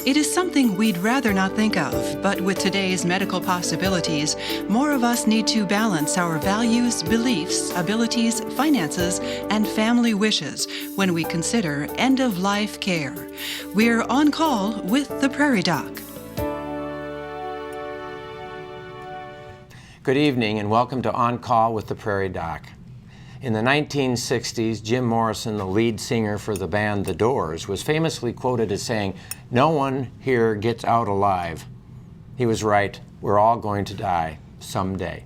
It is something we'd rather not think of, but with today's medical possibilities, more of us need to balance our values, beliefs, abilities, finances, and family wishes when we consider end-of-life care. We're on call with the Prairie Doc. Good evening and welcome to On Call with the Prairie Doc. In the 1960s, Jim Morrison, the lead singer for the band The Doors, was famously quoted as saying, "No one here gets out alive." He was right. We're all going to die someday.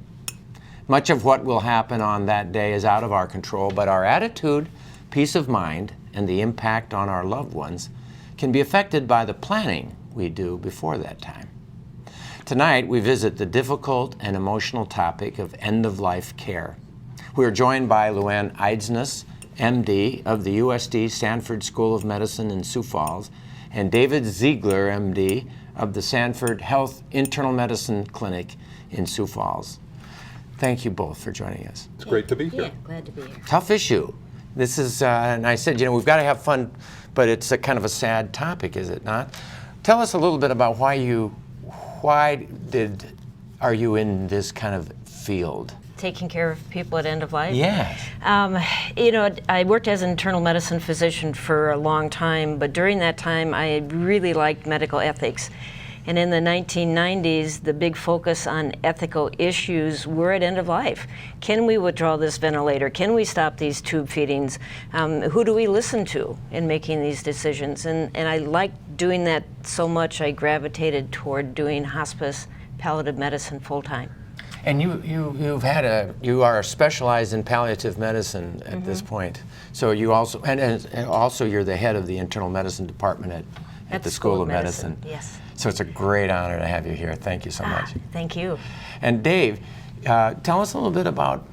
Much of what will happen on that day is out of our control, but our attitude, peace of mind, and the impact on our loved ones can be affected by the planning we do before that time. Tonight, we visit the difficult and emotional topic of end-of-life care. We are joined by LuAnn Eidsness, MD of the USD Sanford School of Medicine in Sioux Falls, and David Zeigler, MD of the Sanford Health Internal Medicine Clinic in Sioux Falls. Thank you both for joining us. It's great to be here. Yeah, glad to be here. Tough issue. This is, and I said, we've got to have fun, but it's a kind of a sad topic, is it not? Tell us a little bit about are you in this kind of field? Taking care of people at end of life? Yes. I worked as an internal medicine physician for a long time, but during that time I really liked medical ethics. And in the 1990s, the big focus on ethical issues were at end of life. Can we withdraw this ventilator? Can we stop these tube feedings? Who do we listen to in making these decisions? And I liked doing that so much, I gravitated toward doing hospice palliative medicine full-time. And you are specialized in palliative medicine at this point. So you also, and also you're the head of the internal medicine department at the School of Medicine. Yes. So it's a great honor to have you here. Thank you so much. Thank you. And Dave, tell us a little bit about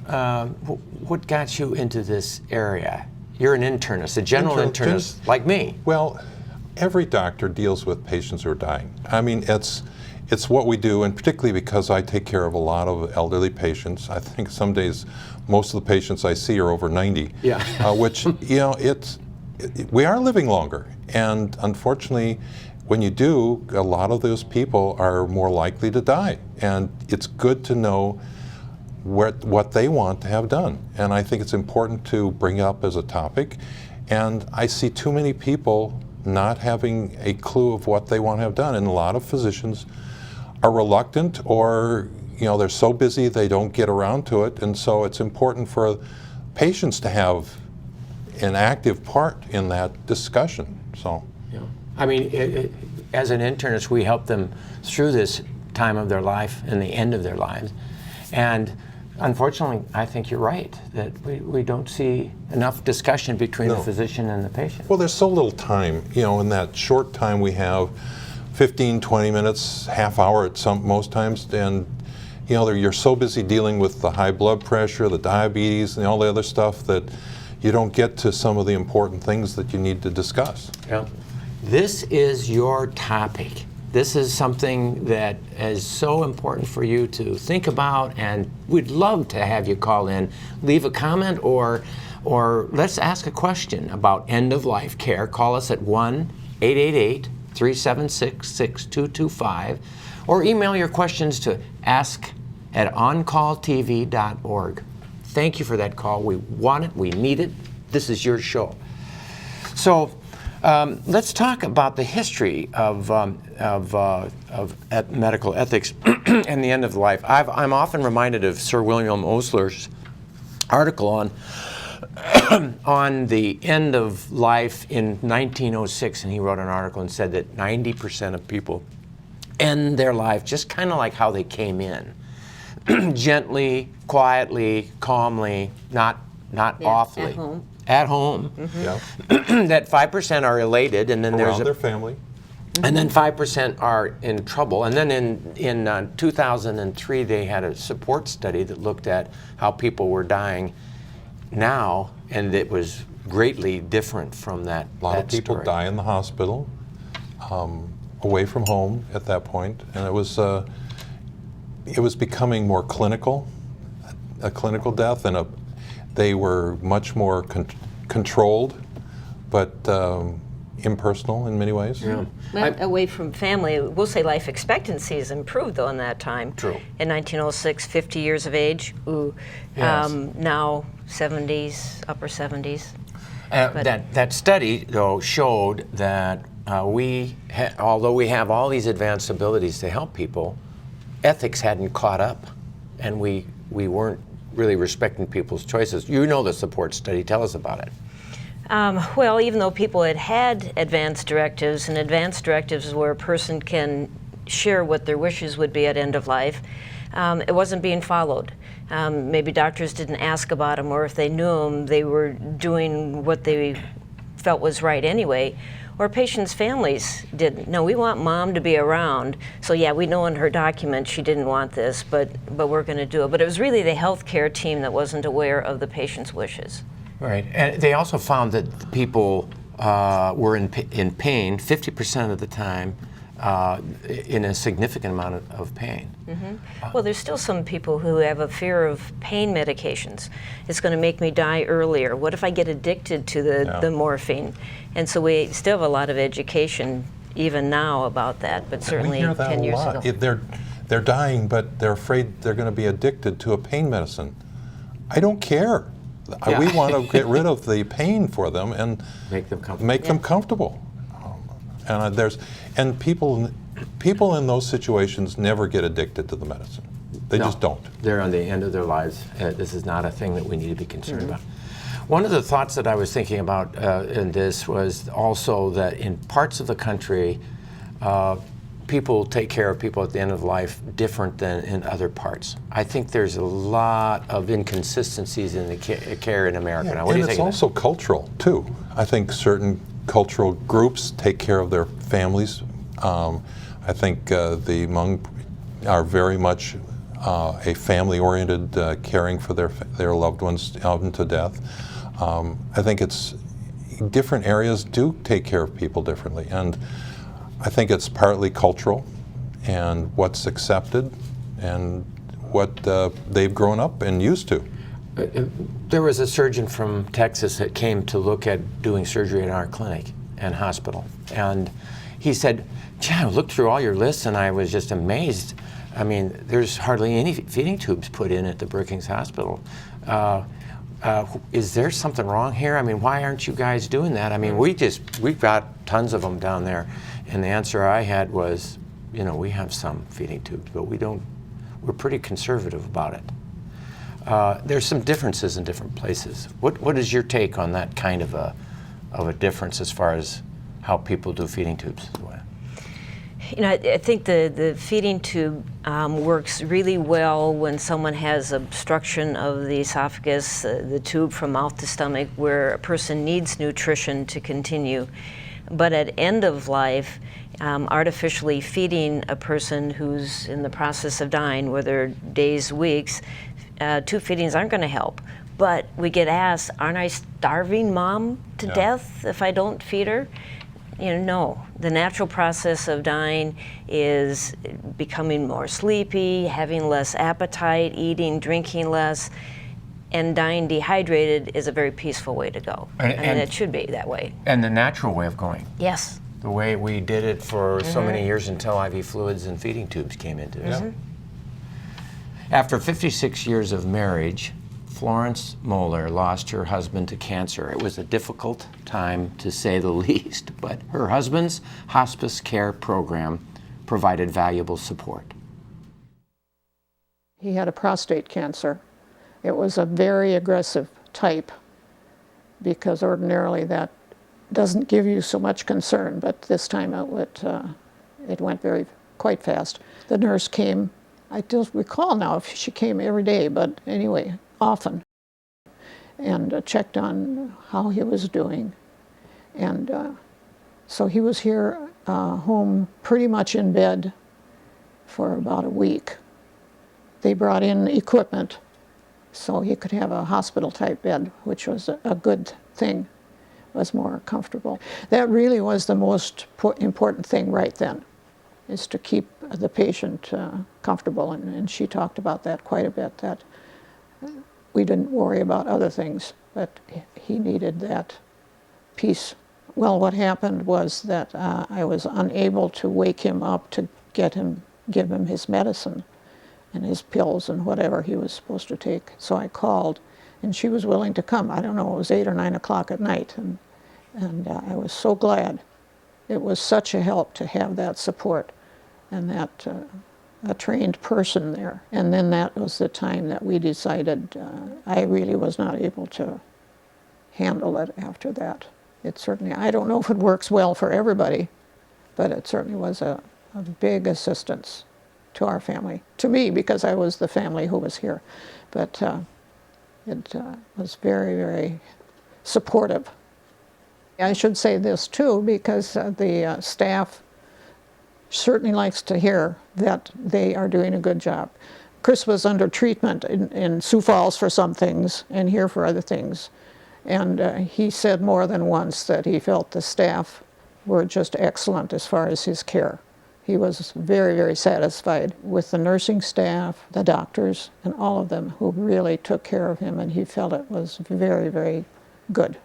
what got you into this area. You're an internist, a general internist like me. Well, every doctor deals with patients who are dying. I mean, it's what we do, and particularly because I take care of a lot of elderly patients. I think some days most of the patients I see are over 90. Yeah. Which, we are living longer. And unfortunately, when you do, a lot of those people are more likely to die. And it's good to know what they want to have done. And I think it's important to bring up as a topic. And I see too many people not having a clue of what they want to have done. And a lot of physicians are reluctant, or they're so busy they don't get around to it. And so it's important for patients to have an active part in that discussion. So, yeah. I mean, as an internist, we help them through this time of their life and the end of their lives. And unfortunately, I think you're right, that we don't see enough discussion between the physician and the patient. Well, there's so little time, in that short time we have, 15, 20 minutes, half hour at most times, and you're so busy dealing with the high blood pressure, the diabetes, and all the other stuff that you don't get to some of the important things that you need to discuss. Yeah. This is your topic. This is something that is so important for you to think about, and we'd love to have you call in, leave a comment, or let's ask a question about end-of-life care. Call us at 1-888-376-6225, or email your questions to ask@oncalltv.org. Thank you for that call. We want it. We need it. This is your show. So let's talk about the history of medical ethics and the end of life. I'm often reminded of Sir William Osler's article on the end of life in 1906, and he wrote an article and said that 90% of people end their life just kind of like how they came in. Gently, quietly, calmly, not awfully. At home. At home. Mm-hmm. Yeah. That 5% are elated, and then Around their family. And then 5% are in trouble. And then in 2003, they had a support study that looked at how people were dying now, and it was greatly different from that. A lot of people story. die in the hospital, away from home at that point, and it was becoming more clinical, a clinical death, and they were much more controlled, but impersonal in many ways. Yeah. Well, away from family, we'll say life expectancy has improved though in that time. True. In 1906, 50 years of age. Ooh. Yes. Now 70s, upper 70s. That study, though, showed that although we have all these advanced abilities to help people, ethics hadn't caught up, and we weren't really respecting people's choices. You know the support study. Tell us about it. Well, even though people had advanced directives, and advanced directives is where a person can share what their wishes would be at end of life, it wasn't being followed. Maybe doctors didn't ask about them, or if they knew them, they were doing what they felt was right anyway. Or patients' families didn't. No, we want mom to be around. So yeah, we know in her document she didn't want this, but we're going to do it. But it was really the healthcare team that wasn't aware of the patient's wishes. Right, and they also found that people were in pain 50% of the time, in a significant amount of pain. Mm-hmm. Well, there's still some people who have a fear of pain medications. It's going to make me die earlier. What if I get addicted to the morphine? And so we still have a lot of education even now about that, but certainly we hear that 10 years a lot. ago. They're dying, but they're afraid they're going to be addicted to a pain medicine. I don't care. Yeah. We want to get rid of the pain for them and Make them comfortable. Make them comfortable. And people in those situations never get addicted to the medicine. They just don't. They're on the end of their lives. This is not a thing that we need to be concerned about. One of the thoughts that I was thinking about in this was also that in parts of the country, people take care of people at the end of life different than in other parts. I think there's a lot of inconsistencies in the care in America. Yeah, Now, what do you and think? it's also cultural too. I think certain cultural groups take care of their families. I think the Hmong are very much a family-oriented caring for their loved ones out into death. I think it's different areas do take care of people differently, and I think it's partly cultural and what's accepted and what they've grown up and used to. There was a surgeon from Texas that came to look at doing surgery in our clinic and hospital, and he said, "Gee, I looked through all your lists and I was just amazed. I mean, there's hardly any feeding tubes put in at the Brookings Hospital. Is there something wrong here? I mean, why aren't you guys doing that? I mean, we've got tons of them down there." And the answer I had was, we have some feeding tubes, but we're pretty conservative about it. There's some differences in different places. What is your take on that kind of a difference as far as how people do feeding tubes? I think the feeding tube works really well when someone has obstruction of the esophagus, the tube from mouth to stomach, where a person needs nutrition to continue. But at end of life, artificially feeding a person who's in the process of dying, whether days, weeks, tube feedings aren't going to help. But we get asked, aren't I starving mom to death if I don't feed her? No. The natural process of dying is becoming more sleepy, having less appetite, eating, drinking less, and dying dehydrated is a very peaceful way to go. And it should be that way. And the natural way of going. Yes. The way we did it for so many years until IV fluids and feeding tubes came into it. After 56 years of marriage, Florence Moeller lost her husband to cancer. It was a difficult time, to say the least, but her husband's hospice care program provided valuable support. He had a prostate cancer. It was a very aggressive type, because ordinarily that doesn't give you so much concern, but this time it went quite fast. The nurse came, I don't recall now if she came every day, but anyway, often, and checked on how he was doing. And so he was here home pretty much in bed for about a week. They brought in equipment so he could have a hospital-type bed, which was a good thing, was more comfortable. That really was the most important thing right then, is to keep the patient comfortable, and she talked about that quite a bit, that we didn't worry about other things, but he needed that peace Well, what happened was that I was unable to wake him up to give him his medicine and his pills and whatever he was supposed to take. So I called, and she was willing to come. I don't know, it was 8 or 9 o'clock at night, and I was so glad. It was such a help to have that support and that a trained person there. And then that was the time that we decided I really was not able to handle it after that. It certainly, I don't know if it works well for everybody, but it certainly was a big assistance to our family, to me, because I was the family who was here. But it was very, very supportive. I should say this too, because the staff certainly likes to hear that they are doing a good job. Chris was under treatment in Sioux Falls for some things and here for other things. And he said more than once that he felt the staff were just excellent as far as his care. He was very, very satisfied with the nursing staff, the doctors, and all of them who really took care of him, and he felt it was very, very good.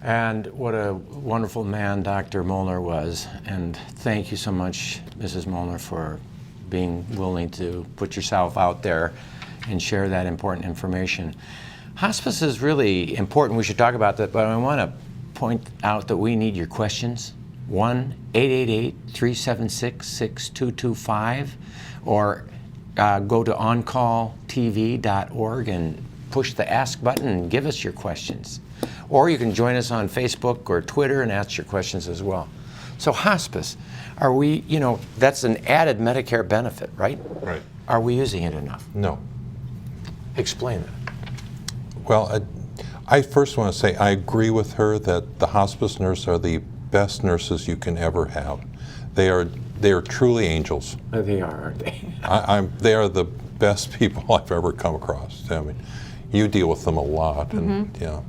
And what a wonderful man Dr. Molnar was. And thank you so much, Mrs. Molnar, for being willing to put yourself out there and share that important information. Hospice is really important. We should talk about that, but I want to point out that we need your questions. 1-888-376-6225, or go to oncalltv.org and push the ask button and give us your questions. Or you can join us on Facebook or Twitter and ask your questions as well. So hospice, are we, that's an added Medicare benefit, right? Right. Are we using it enough? No. Explain that. Well, I first want to say I agree with her that the hospice nurse are the best nurses you can ever have. They are truly angels. They are, aren't they? They are the best people I've ever come across. I mean, you deal with them a lot, and yeah.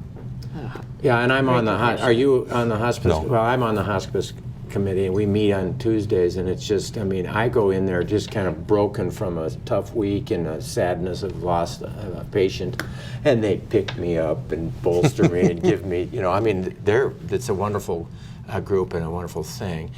Yeah, and I'm on the, are you on the hospice? No. Well, I'm on the hospice committee, and we meet on Tuesdays, and it's just, I go in there just kind of broken from a tough week and a sadness of lost a patient, and they pick me up and bolster me and give me, it's a wonderful group and a wonderful thing.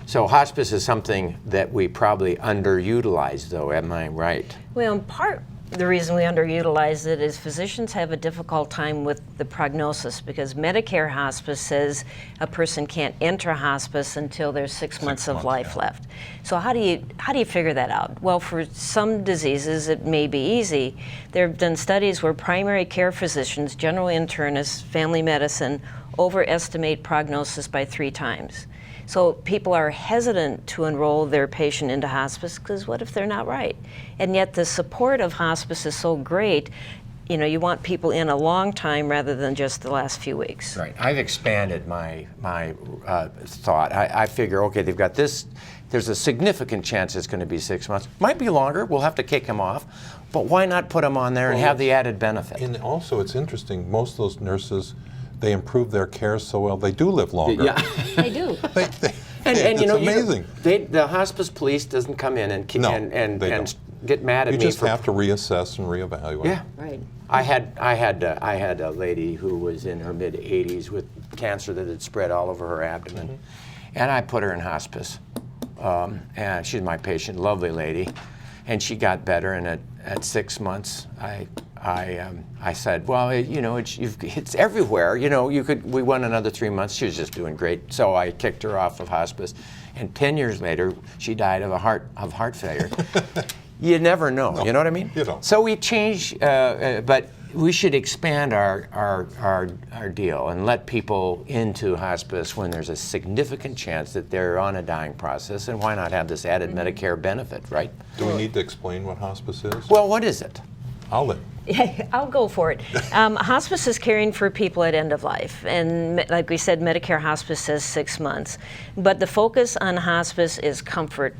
So hospice is something that we probably underutilize, though, am I right? Well, in part, the reason we underutilize it is physicians have a difficult time with the prognosis, because Medicare hospice says a person can't enter hospice until there's 6 months of life left. So how do you figure that out? Well, for some diseases it may be easy. There have been studies where primary care physicians, general internists, family medicine, overestimate prognosis by 3 times. So people are hesitant to enroll their patient into hospice because what if they're not right? And yet the support of hospice is so great, you want people in a long time rather than just the last few weeks. Right. I've expanded my thought. I figure, okay, they've got this, there's a significant chance it's going to be 6 months. Might be longer, we'll have to kick them off, but why not put them on there and have the added benefit? And also, it's interesting, most of those nurses, they improve their care so well, they do live longer. Yeah. They do. And it's amazing. The hospice police doesn't come in and get mad at me. You just have to reassess and reevaluate. Yeah. Right. I had a lady who was in her mid-80s with cancer that had spread all over her abdomen, and I put her in hospice. And she's my patient, lovely lady, and she got better. And at 6 months, I said, well, it's everywhere. We went another 3 months. She was just doing great. So I kicked her off of hospice, and 10 years later, she died of heart failure. You never know. No, you know what I mean? You don't. So we change, but we should expand our deal and let people into hospice when there's a significant chance that they're on a dying process. And why not have this added Medicare benefit, right? Do we need to explain what hospice is? Well, what is it? I'll go for it. Hospice is caring for people at end of life, and like we said, Medicare hospice says 6 months. But the focus on hospice is comfort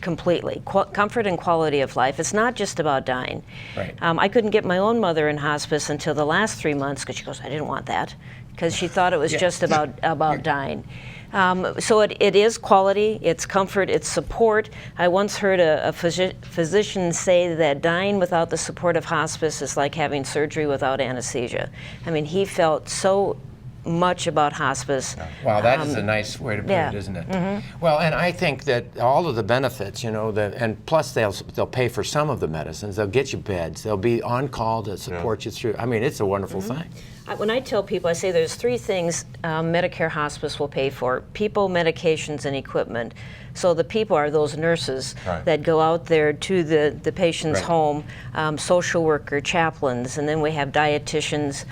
completely. Comfort and quality of life. It's not just about dying. Right. I couldn't get my own mother in hospice until the last 3 months because she goes, I didn't want that, because she thought it was just about dying. So it is quality, it's comfort, it's support. I once heard a physician say that dying without the support of hospice is like having surgery without anesthesia. I mean, he felt so much about hospice. Wow, that is a nice way to put it, isn't it? Mm-hmm. Well, and I think that all of the benefits, you know, and plus they'll pay for some of the medicines. They'll get you beds. They'll be on call to support you through. I mean, it's a wonderful thing. When I tell people, I say there's 3 things Medicare hospice will pay for: people, medications, and equipment. So the people are those nurses that go out there to the patient's home, social worker, chaplains, and then we have dietitians,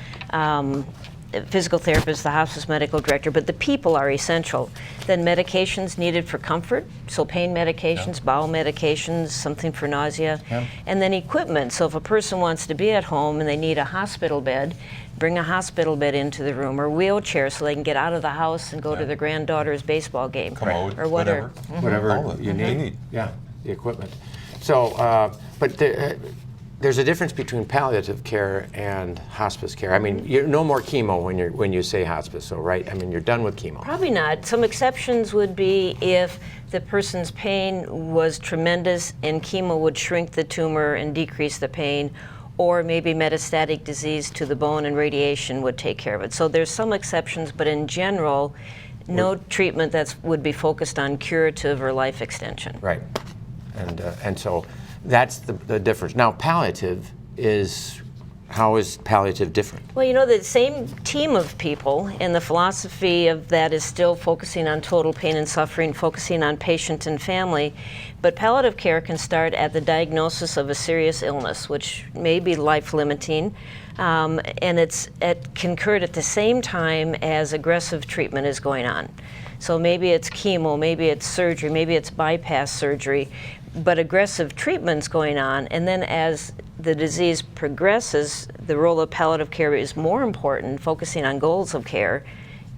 physical therapist, the hospice medical director, but the people are essential. Then medications needed for comfort, so pain medications, bowel medications, something for nausea, and then equipment. So if a person wants to be at home and they need a hospital bed, bring a hospital bed into the room, or wheelchair so they can get out of the house and go to their granddaughter's baseball game, Commode, or whatever. Whatever you need. Yeah, the equipment. So, but there's a difference between palliative care and hospice care. I mean, you're no more chemo when you say hospice, so right? I mean, you're done with chemo. Probably not. Some exceptions would be if the person's pain was tremendous and chemo would shrink the tumor and decrease the pain, or maybe metastatic disease to the bone and radiation would take care of it. So there's some exceptions, but in general, no treatment that would be focused on curative or life extension. Right, and so that's the difference. Now, palliative is, how is palliative different? Well, you know, the same team of people, and the philosophy of that is still focusing on total pain and suffering, focusing on patient and family, but palliative care can start at the diagnosis of a serious illness, which may be life-limiting, and it can occur at the same time as aggressive treatment is going on. So maybe it's chemo, maybe it's surgery, maybe it's bypass surgery, but aggressive treatment's going on, and then as the disease progresses, the role of palliative care is more important, focusing on goals of care,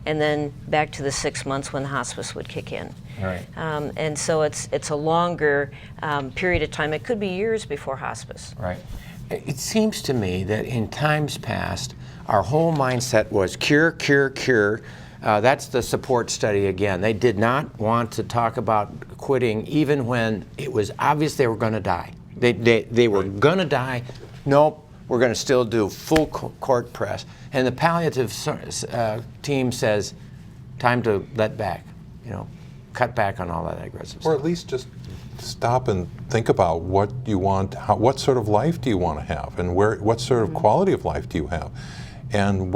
and then back to the 6 months when hospice would kick in. Right. And so it's a longer period of time. It could be years before hospice. Right. It seems to me that in times past, our whole mindset was cure, cure, cure. That's the support study again. They did not want to talk about quitting even when it was obvious they were going to die. They were going to die. Nope, we're going to still do full court press. And the palliative team says, time to let back, you know, cut back on all that aggressive stuff. Or at least just stop and think about what you want, what sort of life do you want to have, and what sort of quality of life do you have, and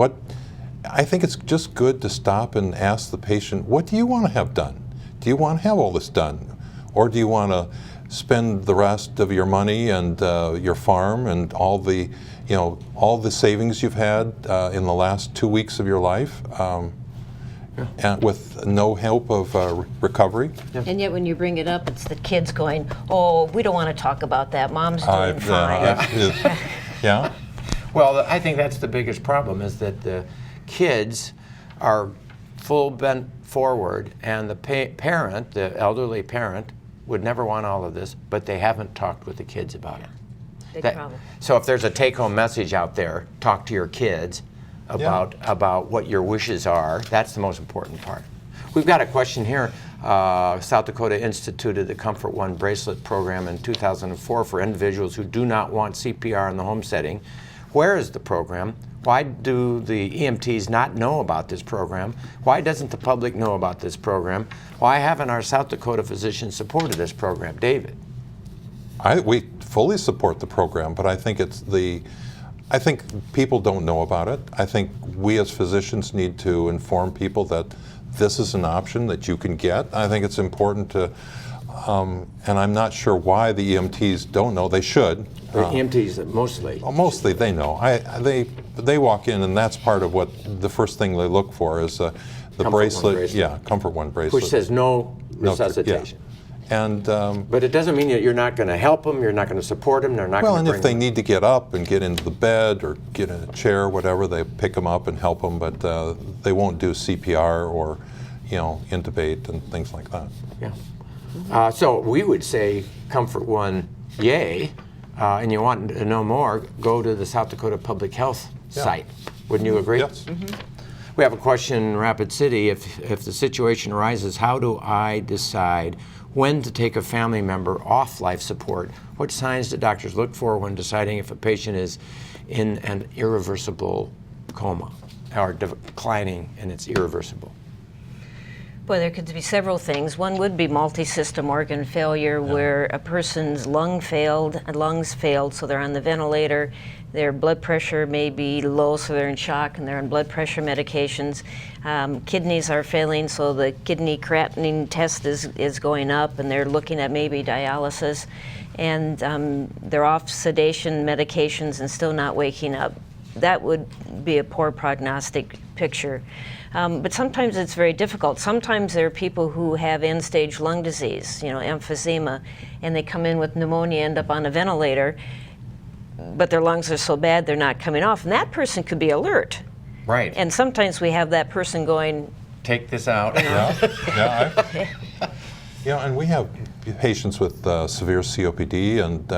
I think it's just good to stop and ask the patient, what do you want to have done? Do you want to have all this done? Or do you want to spend the rest of your money and your farm and all the savings you've had in the last 2 weeks of your life and with no hope of recovery? And yet when you bring it up, it's the kids going, oh, we don't want to talk about that. Mom's doing fine. Yeah. Well, I think that's the biggest problem, is that the kids are full bent forward, and the parent, the elderly parent, would never want all of this, but they haven't talked with the kids about it. Big problem. So if there's a take-home message out there, talk to your kids about what your wishes are. That's the most important part. We've got a question here. South Dakota instituted the Comfort One bracelet program in 2004 for individuals who do not want CPR in the home setting. Where is the program? Why do the EMTs not know about this program? Why doesn't the public know about this program? Why haven't our South Dakota physicians supported this program? David? We fully support the program, but I think I think people don't know about it. I think we as physicians need to inform people that this is an option that you can get. I think it's important to, and I'm not sure why the EMTs don't know. They should. The EMTs mostly. Mostly they know. They walk in, and that's part of what the first thing they look for is the bracelet. Yeah, Comfort One bracelet. Which says no resuscitation. Yeah. And but it doesn't mean that you're not going to help them, you're not going to support them, they're not going to bring them. Well, and if they need to get up and get into the bed or get in a chair or whatever, they pick them up and help them, but they won't do CPR or, intubate and things like that. Yeah. So we would say Comfort One, yay, and you want to know more, go to the South Dakota Public Health site. Wouldn't you agree? Yes. We have a question in Rapid City. If the situation arises, how do I decide when to take a family member off life support? What signs do doctors look for when deciding if a patient is in an irreversible coma or declining and it's irreversible? Well, there could be several things. One would be multi-system organ failure, where a person's lungs failed, so they're on the ventilator. Their blood pressure may be low, so they're in shock, and they're on blood pressure medications. Kidneys are failing, so the kidney creatinine test is going up, and they're looking at maybe dialysis. And they're off sedation medications and still not waking up. That would be a poor prognostic picture. But sometimes it's very difficult. Sometimes there are people who have end-stage lung disease, emphysema, and they come in with pneumonia, end up on a ventilator, but their lungs are so bad they're not coming off. And that person could be alert. Right. And sometimes we have that person going, take this out. And we have patients with severe COPD and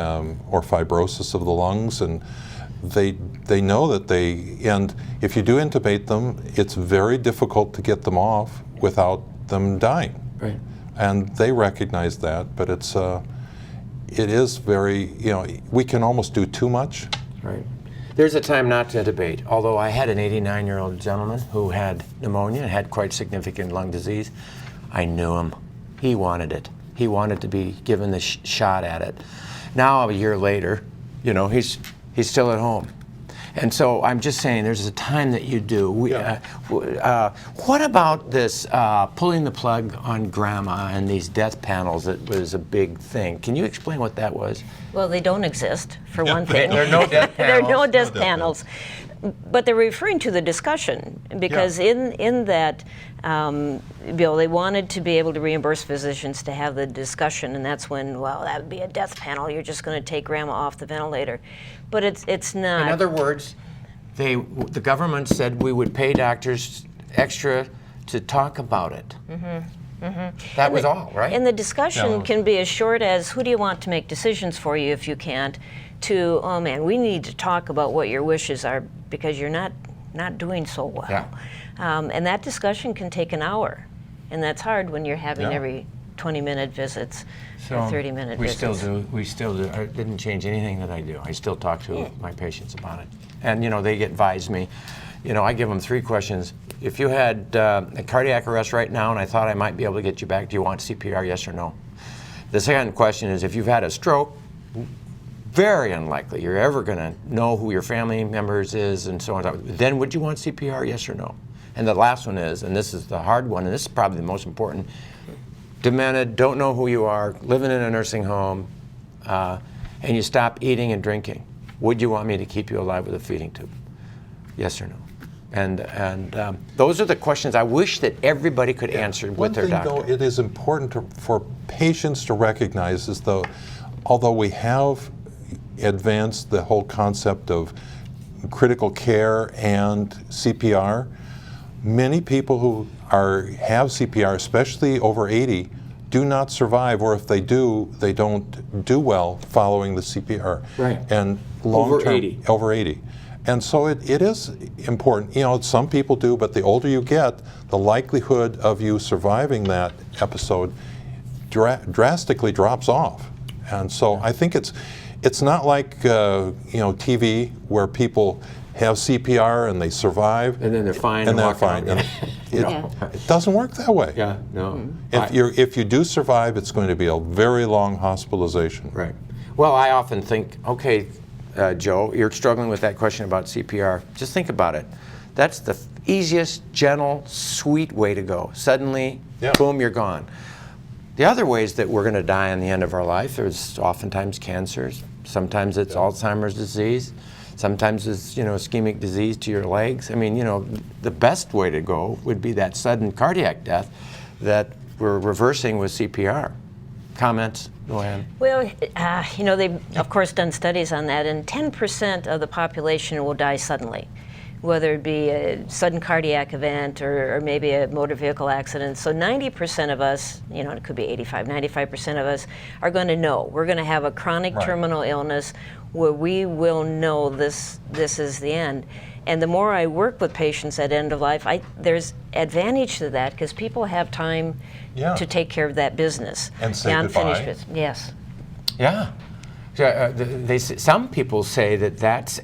or fibrosis of the lungs, and they know that and if you do intubate them, it's very difficult to get them off without them dying. Right. And they recognize that, but it is very, we can almost do too much. Right. There's a time not to intubate, although I had an 89-year-old gentleman who had pneumonia and had quite significant lung disease. I knew him. He wanted it. He wanted to be given the shot at it. Now, a year later, he's still at home. And so I'm just saying there's a time that you do. What about this pulling the plug on grandma and these death panels that was a big thing? Can you explain what that was? well, they don't exist, for one thing. There are no death panels. There are no death panels. But they're referring to the discussion, because in that bill, they wanted to be able to reimburse physicians to have the discussion, and that's when, well, that would be a death panel. You're just going to take grandma off the ventilator. But it's not. In other words, the government said we would pay doctors extra to talk about it. That was all, right? And the discussion can be as short as, who do you want to make decisions for you if you can't, to, oh man, we need to talk about what your wishes are because you're not doing so well. Yeah. And that discussion can take an hour. And that's hard when you're having every 20-minute visits or 30-minute visits. We still do. I didn't change anything that I do. I still talk to my patients about it. And, they advise me. I give them 3 questions. If you had a cardiac arrest right now and I thought I might be able to get you back, do you want CPR, yes or no? The second question is, if you've had a stroke, very unlikely you're ever going to know who your family members is and so on. Then would you want CPR, yes or no? And the last one is, and this is the hard one, and this is probably the most important, demented, don't know who you are, living in a nursing home, and you stop eating and drinking. Would you want me to keep you alive with a feeding tube? Yes or no? And those are the questions I wish that everybody could answer with their doctor. One thing, though, it is important for patients to recognize is, though, although we have advanced the whole concept of critical care and CPR, many people who have CPR, especially over 80, do not survive, or if they do, they don't do well following the CPR. Right. And long-term, over 80. And so it is important. Some people do, but the older you get, the likelihood of you surviving that episode drastically drops off. And so I think it's not like TV where people have CPR and they survive and then they're fine and they're fine. It doesn't work that way. Yeah, no. If you do survive, it's going to be a very long hospitalization. Right. Well, I often think, okay, Joe, you're struggling with that question about CPR. Just think about it. That's the easiest, gentle, sweet way to go. Suddenly, boom, you're gone. The other ways that we're going to die in the end of our life, there's oftentimes cancers. Sometimes it's Alzheimer's disease. Sometimes it's, ischemic disease to your legs. I mean, the best way to go would be that sudden cardiac death that we're reversing with CPR. Comments, LuAnn? Well, they've, of course, done studies on that, and 10% of the population will die suddenly. whether it be a sudden cardiac event or maybe a motor vehicle accident. So 90% of us, you know, it could be 85, 95% of us are going to know. We're going to have a chronic terminal illness where we will know this is the end. And the more I work with patients at end of life, there's advantage to that because people have time to take care of that business. And say goodbye. goodbye. Yes. Yeah. Some people say that's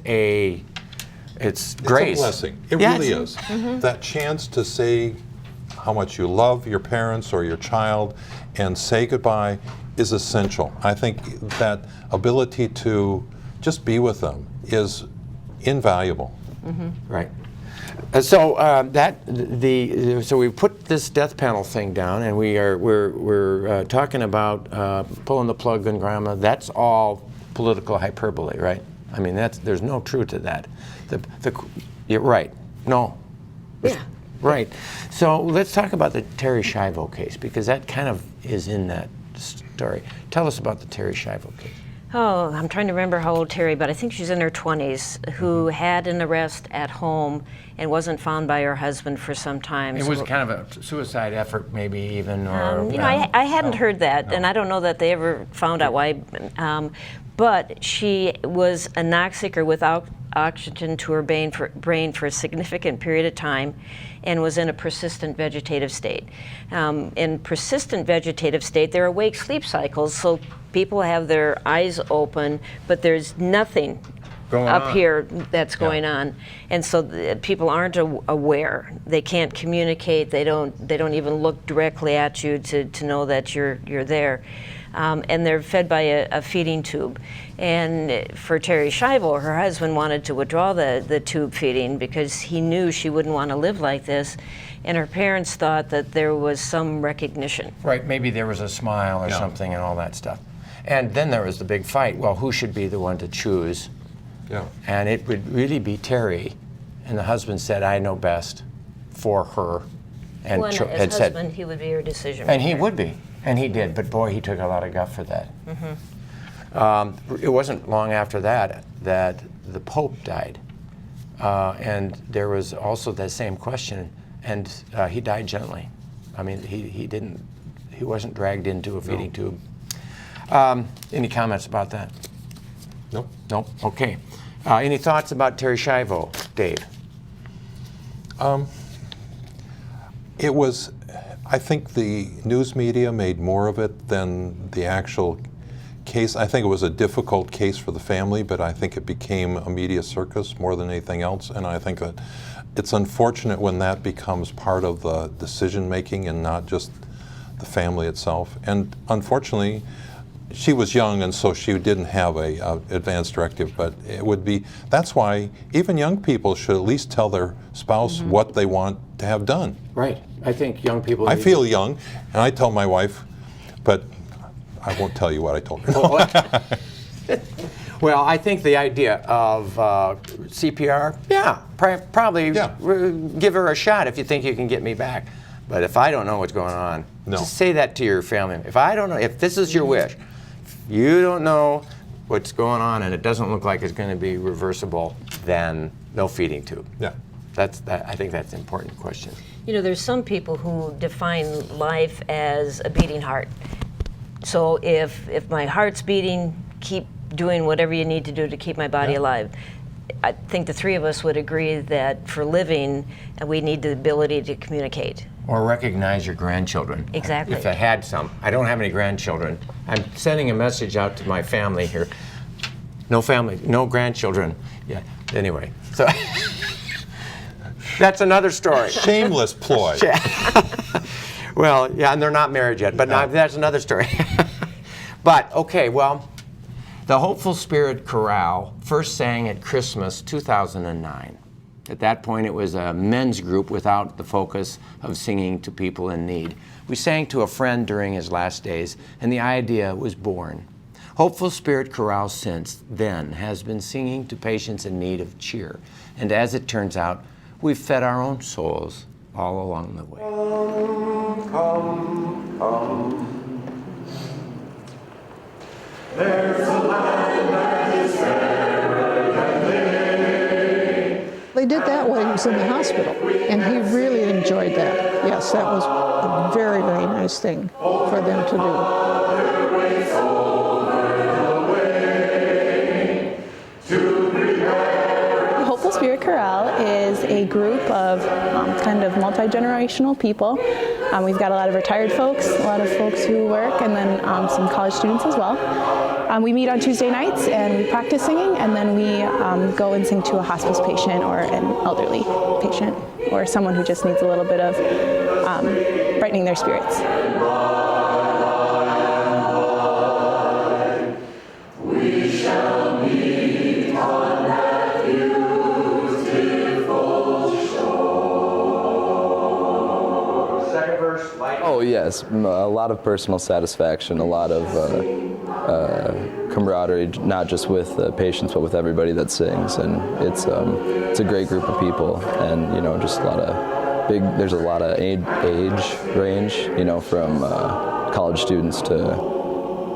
it's grace. It's a blessing. It really is. That chance to say how much you love your parents or your child and say goodbye is essential. I think that ability to just be with them is invaluable. Right. So so we put this death panel thing down, and we're talking about pulling the plug on grandma. That's all political hyperbole, right? I mean, there's no truth to that. You're right. No. Yeah. Right. So let's talk about the Terri Schiavo case, because that kind of is in that story. Tell us about the Terri Schiavo case. Oh, I'm trying to remember how old Terri, but I think she's in her 20s, who had an arrest at home and wasn't found by her husband for some time. It was kind of a suicide effort, maybe even, or... you know, I hadn't heard that, and I don't know that they ever found out why. But she was anoxic or without oxygen to her brain for a significant period of time and was in a persistent vegetative state. In persistent vegetative state, there are awake sleep cycles, so people have their eyes open, but there's nothing up here that's going on, and so people aren't aware. They can't communicate. They don't even look directly at you to know that you're there. And they're fed by a feeding tube. And for Terri Schiavo, her husband wanted to withdraw the tube feeding because he knew she wouldn't want to live like this. And her parents thought that there was some recognition. Right, maybe there was a smile or something and all that stuff. And then there was the big fight. Well, who should be the one to choose? Yeah. And it would really be Terri. And the husband said, I know best for her. And Well, and as husband, he would be her decision maker. And he would be. And he did, but boy, he took a lot of guff for that. It wasn't long after that the Pope died. And there was also that same question, and he died gently. I mean, he wasn't dragged into a feeding tube. Any comments about that? Nope. Nope, okay. Any thoughts about Terri Schiavo, Dave? It was, I think the news media made more of it than the actual case. I think it was a difficult case for the family, but I think it became a media circus more than anything else. And I think that it's unfortunate when that becomes part of the decision making and not just the family itself. And unfortunately, she was young, and so she didn't have a advance directive, but it would be, that's why even young people should at least tell their spouse what they want to have done. Right. I think young people... I feel young, and I tell my wife, but I won't tell you what I told her. Well, I think the idea of CPR, probably give her a shot if you think you can get me back. But if I don't know what's going on, just say that to your family. If I don't know, if this is your wish, you don't know what's going on and it doesn't look like it's going to be reversible, then no feeding tube. Yeah. I think that's an important question. You know, there's some people who define life as a beating heart. So if my heart's beating, keep doing whatever you need to do to keep my body alive. I think the three of us would agree that for living, we need the ability to communicate. Or recognize your grandchildren. Exactly. If I had some. I don't have any grandchildren. I'm sending a message out to my family here. No family, no grandchildren. Yeah, anyway. So that's another story. Shameless ploy. Well, yeah, and they're not married yet, but that's another story. But, okay, well, the Hopeful Spirit Chorale first sang at Christmas 2009. At that point, it was a men's group without the focus of singing to people in need. We sang to a friend during his last days, and the idea was born. Hopeful Spirit Chorale since then has been singing to patients in need of cheer. And as it turns out, we've fed our own souls all along the way. Come, come. There's a land that is fairer than day. They did that while he was in the hospital, and he really enjoyed that. Yes, that was a very, very nice thing for them to do. Hopeful Spirit Chorale is a group of kind of multi-generational people. We've got a lot of retired folks, a lot of folks who work, and then some college students as well. We meet on Tuesday nights and we practice singing, and then we go and sing to a hospice patient or an elderly patient or someone who just needs a little bit of brightening their spirits. Oh yes, a lot of personal satisfaction, a lot of camaraderie, not just with the patients, but with everybody that sings, and it's a great group of people, and just there's a lot of age range, from college students to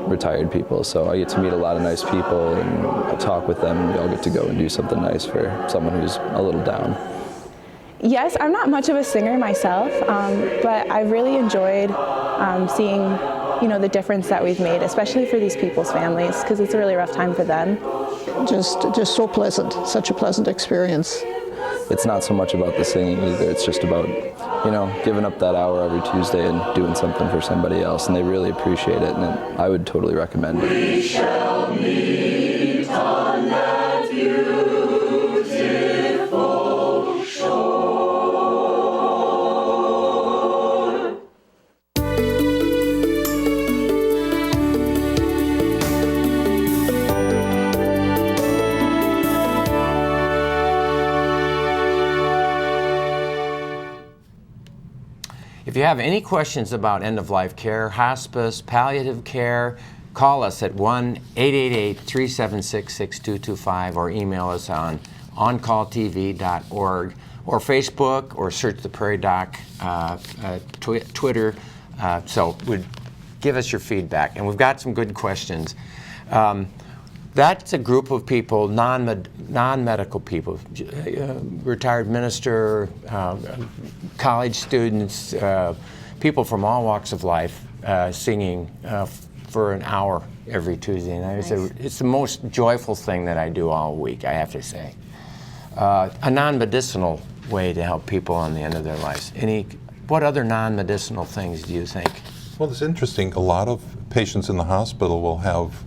retired people, so I get to meet a lot of nice people and talk with them, and we all get to go and do something nice for someone who's a little down. Yes, I'm not much of a singer myself, but I've really enjoyed seeing, the difference that we've made, especially for these people's families, because it's a really rough time for them. Just so pleasant, such a pleasant experience. It's not so much about the singing either, it's just about, giving up that hour every Tuesday and doing something for somebody else, and they really appreciate it, and I would totally recommend it. We shall meet on that beautiful shore. If you have any questions about end-of-life care, hospice, palliative care, call us at 1-888-376-6225 or email us on oncalltv.org or Facebook, or search the Prairie Doc Twitter. So give us your feedback. And we've got some good questions. That's a group of people, non-medical people, retired minister, college students, people from all walks of life singing for an hour every Tuesday night. Nice. It's the most joyful thing that I do all week, I have to say. A non-medicinal way to help people on the end of their lives. What other non-medicinal things do you think? Well, it's interesting. A lot of patients in the hospital will have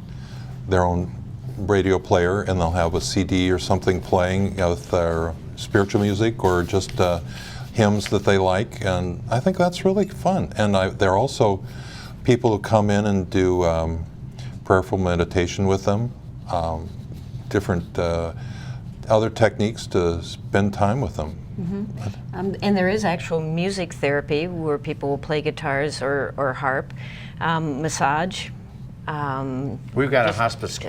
their own radio player, and they'll have a CD or something playing with their spiritual music or just hymns that they like, and I think that's really fun. And there are also people who come in and do prayerful meditation with them, different other techniques to spend time with them. Mm-hmm. And there is actual music therapy where people will play guitars or harp, massage. We've got a hospice,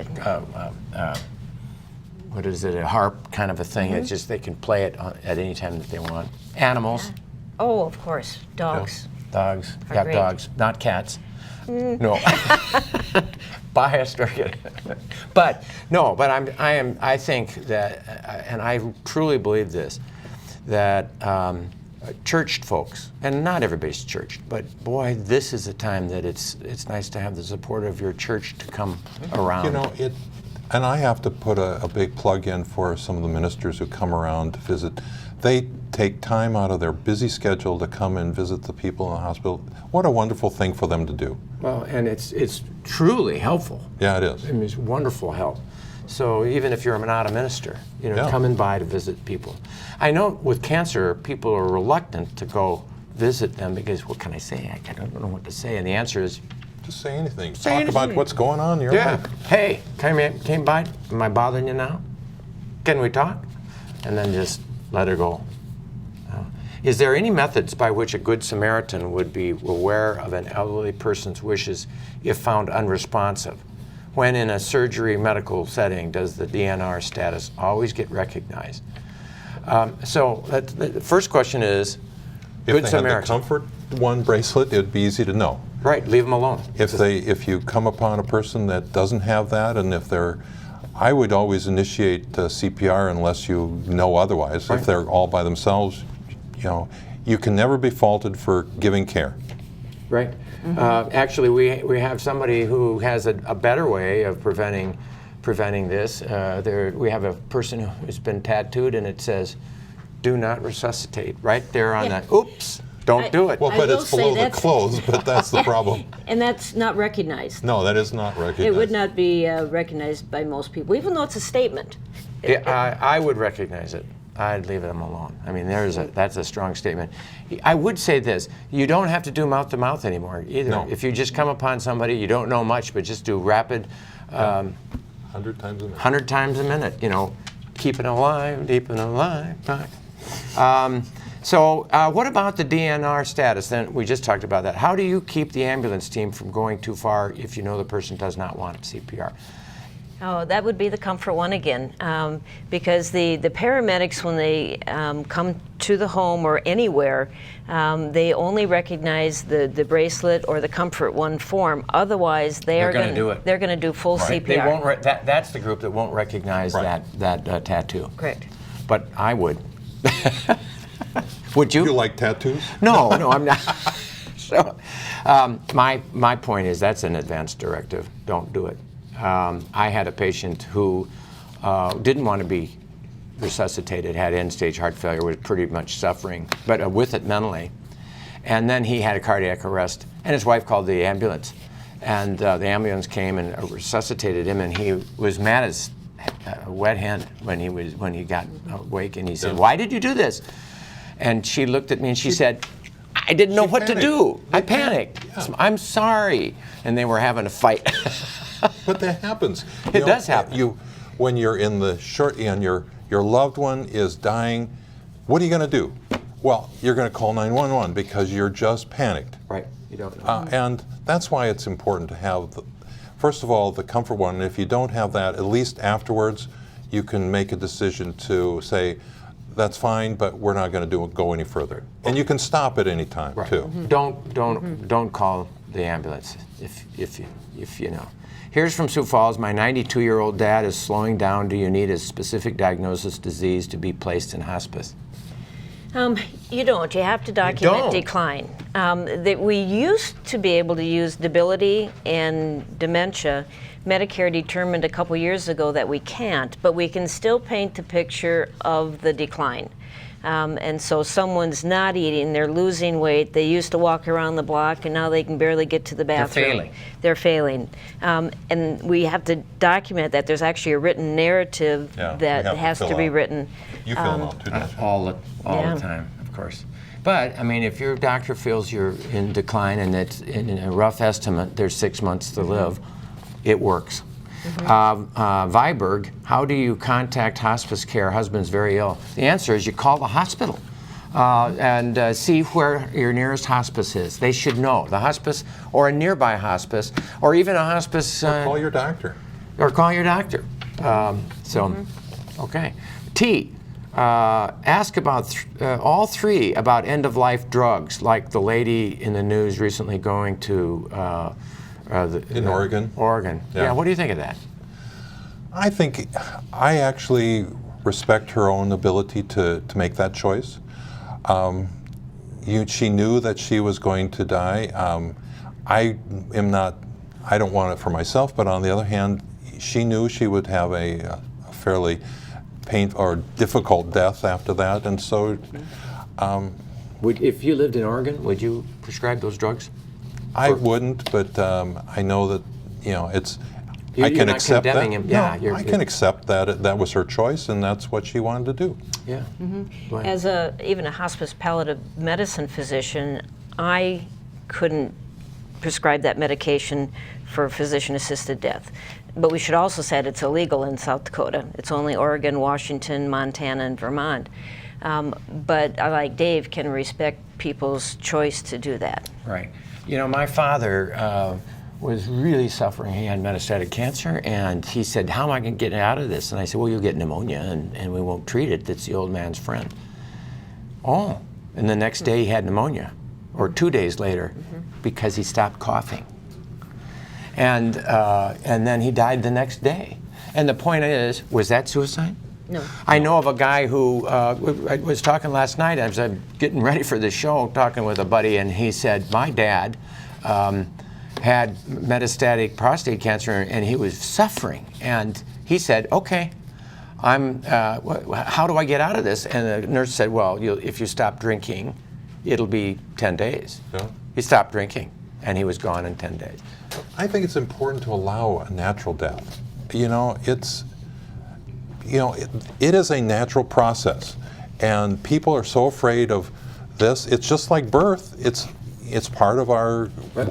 what is it, a harp kind of a thing. Mm-hmm. It's just they can play it at any time that they want. Animals. Yeah. Oh, of course, dogs. Dogs, are yeah, great. dogs, not cats. No, biased or but no, but I think that, and I truly believe this, that churched folks, and not everybody's churched, but boy, this is a time that it's nice to have the support of your church to come around. And I have to put a big plug in for some of the ministers who come around to visit. They take time out of their busy schedule to come and visit the people in the hospital. What a wonderful thing for them to do. Well, and it's truly helpful. Yeah, it is. I mean, it's wonderful help. So even if you're not a minister, coming by to visit people. I know with cancer, people are reluctant to go visit them because what can I say? I don't know what to say. And the answer is, just say anything. Talk about what's going on in your life. Hey, came by. Am I bothering you now? Can we talk? And then just let her go. Is there any methods by which a good Samaritan would be aware of an elderly person's wishes if found unresponsive? When in a surgery medical setting, does the DNR status always get recognized? So the first question is, Good Samaritan. If they had the Comfort One bracelet, it'd be easy to know. Right, leave them alone. If you come upon a person that doesn't have that, and if they're I would always initiate CPR unless you know otherwise. Right. If they're all by themselves, you can never be faulted for giving care. Right. Actually, we have somebody who has a better way of preventing this. We have a person who's been tattooed, and it says, "Do not resuscitate." Right there on the. Oops! Don't do it. Well, I but will it's say below the that's- clothes, but that's the problem. And that's not recognized. No, that is not recognized. It would not be recognized by most people, even though it's a statement. I would recognize it. I'd leave them alone. I mean, that's a strong statement. I would say this: you don't have to do mouth to mouth anymore either. No. If you just come upon somebody you don't know much, but just do rapid. 100 times a minute. 100 times a minute. Keeping alive, keeping alive. So what about the DNR status? Then we just talked about that. How do you keep the ambulance team from going too far if you know the person does not want CPR? Oh, that would be the comfort one again, because the paramedics, when they come to the home or anywhere, they only recognize the bracelet or the comfort one form. Otherwise, they're going to do it. They're going to do full Right. CPR. They won't. That's the group that won't recognize Right. that tattoo. Correct. But I would. Would you? You like tattoos? No, I'm not. So, my point is that's an advance directive. Don't do it. I had a patient who didn't want to be resuscitated, had end-stage heart failure, was pretty much suffering, but with it mentally. And then he had a cardiac arrest, and his wife called the ambulance. And the ambulance came and resuscitated him, and he was mad as a wet hen when he got awake, and he said, "Why did you do this?" And she looked at me and she said, "I didn't know what to do. I panicked. Yeah. I'm sorry." And they were having a fight. But that happens. It does happen. When you're in the short and your loved one is dying, what are you going to do? Well, you're going to call 911 because you're just panicked. Right. You don't know. And that's why it's important to have, first of all, the comfort one. And if you don't have that, at least afterwards, you can make a decision to say, "That's fine, but we're not going to go any further." And you can stop at any time too. Don't call the ambulance if you know. Here's from Sioux Falls. My 92-year-old dad is slowing down. Do you need a specific diagnosis disease to be placed in hospice? You don't. You have to document don't. decline. That we used to be able to use debility and dementia. Medicare determined a couple years ago that we can't, but we can still paint the picture of the decline. And so someone's not eating, they're losing weight, they used to walk around the block and now they can barely get to the bathroom. They're failing. And we have to document that. There's actually a written narrative that has to be written. You fill them out too, don't you? All the time, of course. But I mean, if your doctor feels you're in decline and it's in a rough estimate, there's 6 months to live, it works. Viberg, how do you contact hospice care? Husband's very ill. The answer is you call the hospital and see where your nearest hospice is. They should know. The hospice or a nearby hospice or even a hospice. Or call your doctor. Or call your doctor. Okay. T, ask about all three about end-of-life drugs, like the lady in the news recently going to in Oregon. Oregon. Yeah. What do you think of that? I actually respect her own ability to make that choice. She knew that she was going to die. I don't want it for myself, but on the other hand, she knew she would have a fairly painful or difficult death after that, and so. If you lived in Oregon, would you prescribe those drugs? I wouldn't, but I know that it's. You're I can not accept that. condemning him. Yeah, I can accept that that was her choice, and that's what she wanted to do. Yeah. As even a hospice palliative medicine physician, I couldn't prescribe that medication for physician-assisted death. But we should also say it's illegal in South Dakota. It's only Oregon, Washington, Montana, and Vermont. But I, like Dave, can respect people's choice to do that. Right. My father was really suffering. He had metastatic cancer, and he said, "How am I going to get out of this?" And I said, "Well, you'll get pneumonia, and we won't treat it. That's the old man's friend." Oh, and the next day he had pneumonia, or 2 days later, because he stopped coughing. And then he died the next day. And the point is, was that suicide? No. I know of a guy who I was talking last night as I'm getting ready for the show, talking with a buddy, and he said, my dad had metastatic prostate cancer and he was suffering. And he said, okay, how do I get out of this? And the nurse said, well, if you stop drinking, it'll be 10 days. Yeah. He stopped drinking and he was gone in 10 days. I think it's important to allow a natural death. You know, it is a natural process, and people are so afraid of this. It's just like birth. It's part of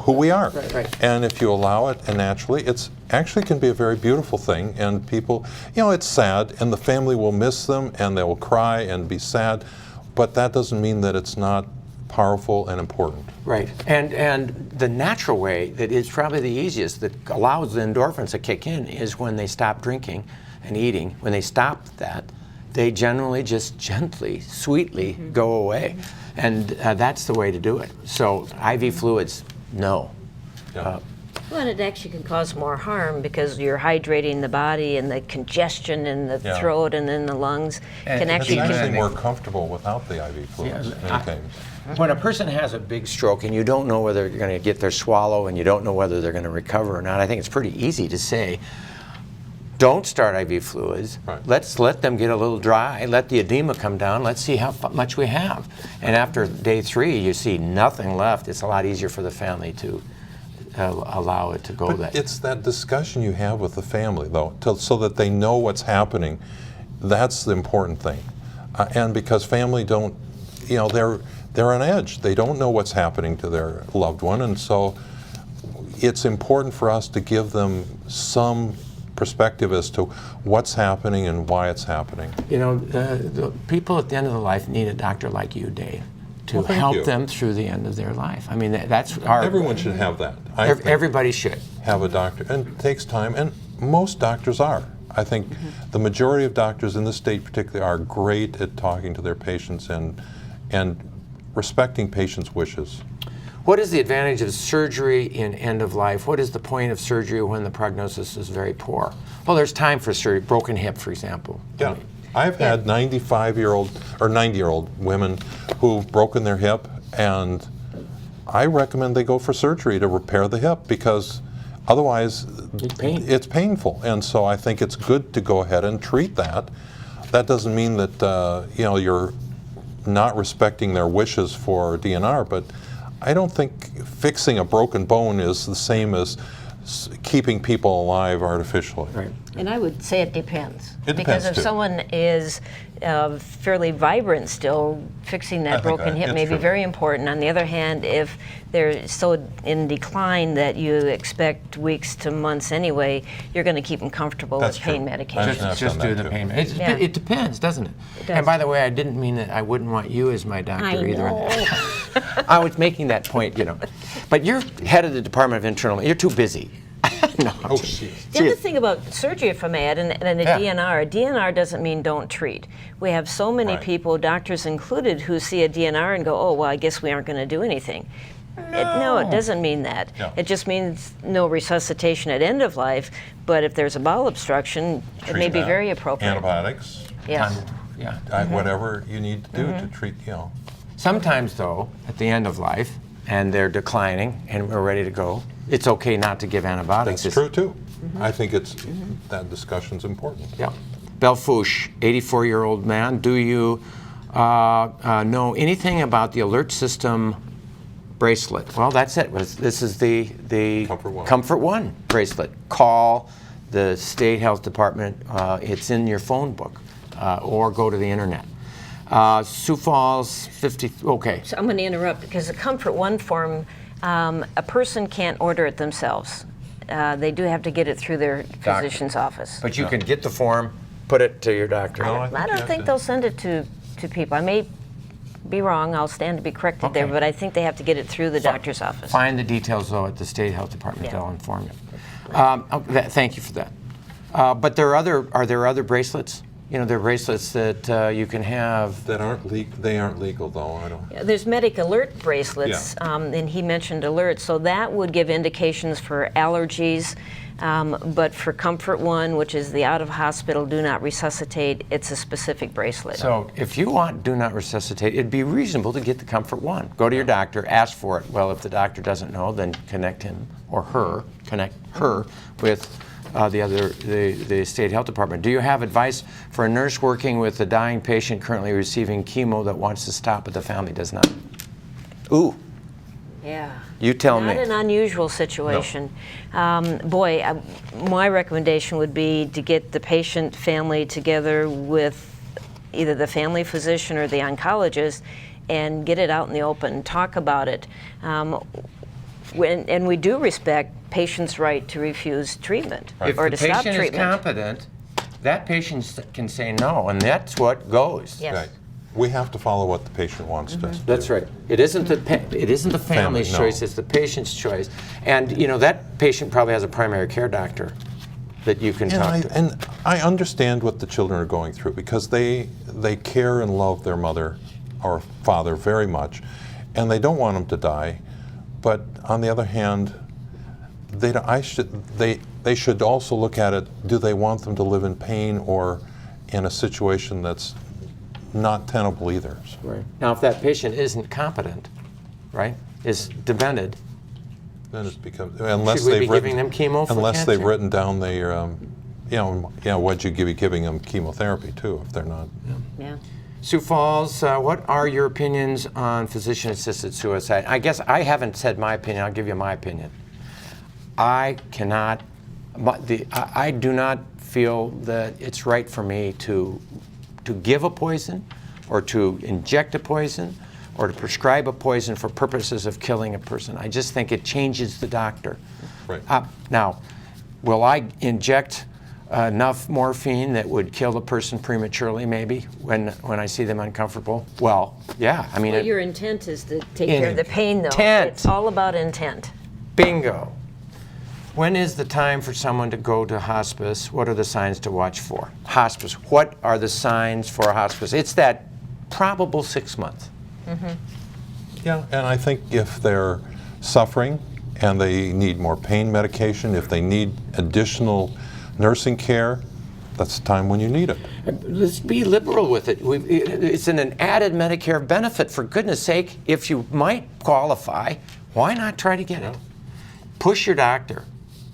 who we are. Right. And if you allow it and naturally, it's actually can be a very beautiful thing. And people, it's sad, and the family will miss them, and they will cry and be sad. But that doesn't mean that it's not powerful and important. Right, and the natural way that is probably the easiest, that allows the endorphins to kick in, is when they stop drinking and eating. When they stop that, they generally just gently, sweetly go away. And that's the way to do it. So IV fluids, no. Yeah. Well, and it actually can cause more harm because you're hydrating the body, and the congestion in the throat and in the lungs can actually... It's actually more comfortable without the IV fluids many times. When a person has a big stroke and you don't know whether you're going to get their swallow and you don't know whether they're going to recover or not, I think it's pretty easy to say, don't start IV fluids. Right. Let's let them get a little dry. Let the edema come down. Let's see how much we have. And after day 3, you see nothing left. It's a lot easier for the family to allow it to go. But it's that discussion you have with the family, though, so that they know what's happening. That's the important thing. And because family don't, they're on edge. They don't know what's happening to their loved one, and so it's important for us to give them some perspective as to what's happening and why it's happening. The people at the end of their life need a doctor like you, Dave, to help them through the end of their life. I mean, that's our... Everyone should have that. Everybody should. Have a doctor, and it takes time, and most doctors are. I think the majority of doctors in the state particularly are great at talking to their patients and respecting patients' wishes. What is the advantage of surgery in end of life? What is the point of surgery when the prognosis is very poor? Well, there's time for surgery, broken hip, for example. Yeah. I've had 95-year-old or 90-year-old women who've broken their hip, and I recommend they go for surgery to repair the hip, because otherwise it's painful. And so I think it's good to go ahead and treat that. That doesn't mean that you're not respecting their wishes for DNR, but I don't think fixing a broken bone is the same as keeping people alive artificially. Right. And I would say it depends. It because depends, if too. someone is fairly vibrant still, fixing that broken hip may be very important. On the other hand, if they're so in decline that you expect weeks to months anyway, you're going to keep them comfortable with pain medication. Just do the pain. It depends, doesn't it? It does. And by the way, I didn't mean that I wouldn't want you as my doctor I either. know. I was making that point, But you're head of the Department of Internal. You're too busy. No, The other thing about surgery, if I may add, and a DNR doesn't mean don't treat. We have so many people, doctors included, who see a DNR and go, oh, well, I guess we aren't going to do anything. No, it doesn't mean that. No. It just means no resuscitation at end of life, but if there's a bowel obstruction, it may be very appropriate. Antibiotics, whatever you need to do to treat, Sometimes, though, at the end of life, and they're declining, and we're ready to go, it's okay not to give antibiotics. That's true, too. I think that discussion's important. Yeah. Belfouche, 84-year-old man, do you know anything about the alert system bracelet? Well, that's it. This is the Comfort One bracelet. Call the state health department. It's in your phone book, or go to the internet. Sioux Falls, 50. Okay. So I'm going to interrupt because the Comfort One form, a person can't order it themselves. They do have to get it through their physician's office. But you can get the form, put it to your doctor. I don't think they'll send it to people. I may be wrong. I'll stand to be corrected there, but I think they have to get it through the doctor's office. Find the details, though, at the state health department. They'll inform you. Thank you for that. But are there other bracelets? There are bracelets that you can have that aren't they aren't legal, though. I don't. Yeah, there's medic alert bracelets, and he mentioned alert, so that would give indications for allergies. But for Comfort One, which is the out-of-hospital do not resuscitate, it's a specific bracelet. So if you want do not resuscitate, it'd be reasonable to get the Comfort One. Go to your doctor, ask for it. Well, if the doctor doesn't know, then connect him or her, with the state health department. Do you have advice for a nurse working with a dying patient currently receiving chemo that wants to stop but the family does not? Ooh. Yeah. You tell me. Not an unusual situation. No. My recommendation would be to get the patient family together with either the family physician or the oncologist and get it out in the open, talk about it. And we do respect patients' right to refuse treatment or to stop treatment. If the patient is competent, that patient can say no, and that's what goes. Yes. Right. We have to follow what the patient wants to do. That's right. It isn't the family's choice, it's the patient's choice. And that patient probably has a primary care doctor that you can talk to. And I understand what the children are going through because they care and love their mother or father very much, and they don't want them to die. But on the other hand, they should also look at it, do they want them to live in pain or in a situation that's not tenable either? Right. Now, if that patient isn't competent, right, is demented, then it becomes, unless should we they've be giving them chemo for unless cancer? they've written down their, what you be giving them chemotherapy too if they're not. Yeah. Sioux Falls, what are your opinions on physician-assisted suicide? I guess I haven't said my opinion. I'll give you my opinion. I do not feel that it's right for me to give a poison or to inject a poison or to prescribe a poison for purposes of killing a person. I just think it changes the doctor. Right. Now, will I inject enough morphine that would kill a person prematurely maybe when I see them uncomfortable? Well, yeah. I mean, Well, your intent is to take care of the pain, though. Intent. It's all about intent. Bingo. When is the time for someone to go to hospice? What are the signs to watch for? Hospice. What are the signs for hospice? It's that probable 6 months. Mm-hmm. Yeah, and I think if they're suffering and they need more pain medication, if they need additional nursing care, that's the time when you need it. Let's be liberal with it. It's an added Medicare benefit, for goodness sake. If you might qualify, why not try to get it? Push your doctor.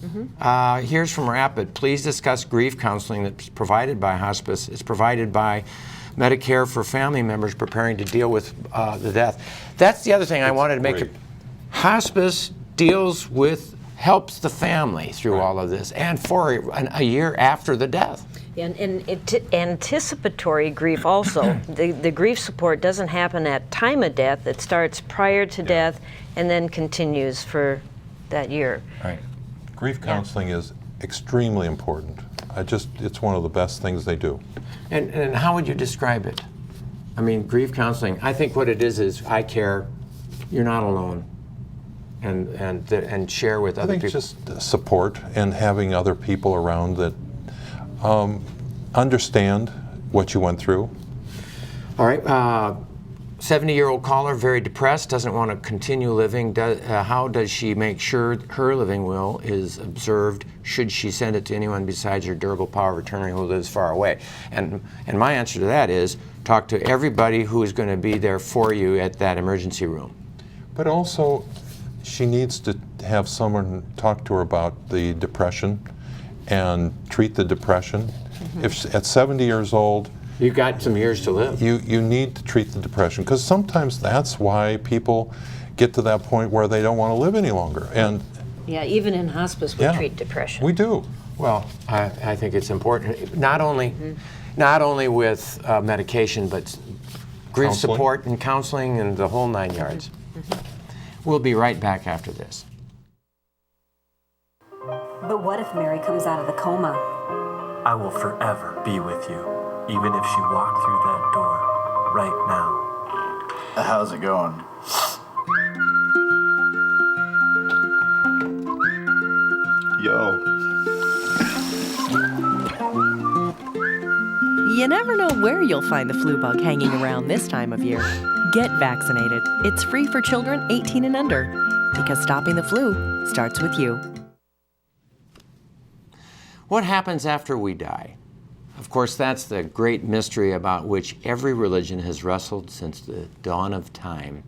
Mm-hmm. Here's from Rapid. Please discuss grief counseling that's provided by hospice. It's provided by Medicare for family members preparing to deal with the death. That's the other thing I wanted to make it. Hospice helps the family through all of this and for a year after the death. And anticipatory grief also. The grief support doesn't happen at time of death. It starts prior to death and then continues for that year. Right. Grief counseling is extremely important. It's one of the best things they do. And how would you describe it? I mean, grief counseling, I think what it is I care, you're not alone, and share with other people. I think just support and having other people around that understand what you went through. All right. 70-year-old caller, very depressed, doesn't want to continue living. How does she make sure her living will is observed? Should she send it to anyone besides your durable power of attorney who lives far away? And my answer to that is talk to everybody who is going to be there for you at that emergency room. But also, she needs to have someone talk to her about the depression and treat the depression. Mm-hmm. If at 70 years old, you've got some years to live. You need to treat the depression because sometimes that's why people get to that point where they don't want to live any longer. And yeah, even in hospice we treat depression. We do. Well, I think it's important not only with medication, but grief support and counseling and the whole 9 yards. Mm-hmm. We'll be right back after this. But what if Mary comes out of the coma? I will forever be with you, even if she walked through that door right now. How's it going? Yo. You never know where you'll find the flu bug hanging around this time of year. Get vaccinated. It's free for children 18 and under, because stopping the flu starts with you. What happens after we die? Of course, that's the great mystery about which every religion has wrestled since the dawn of time.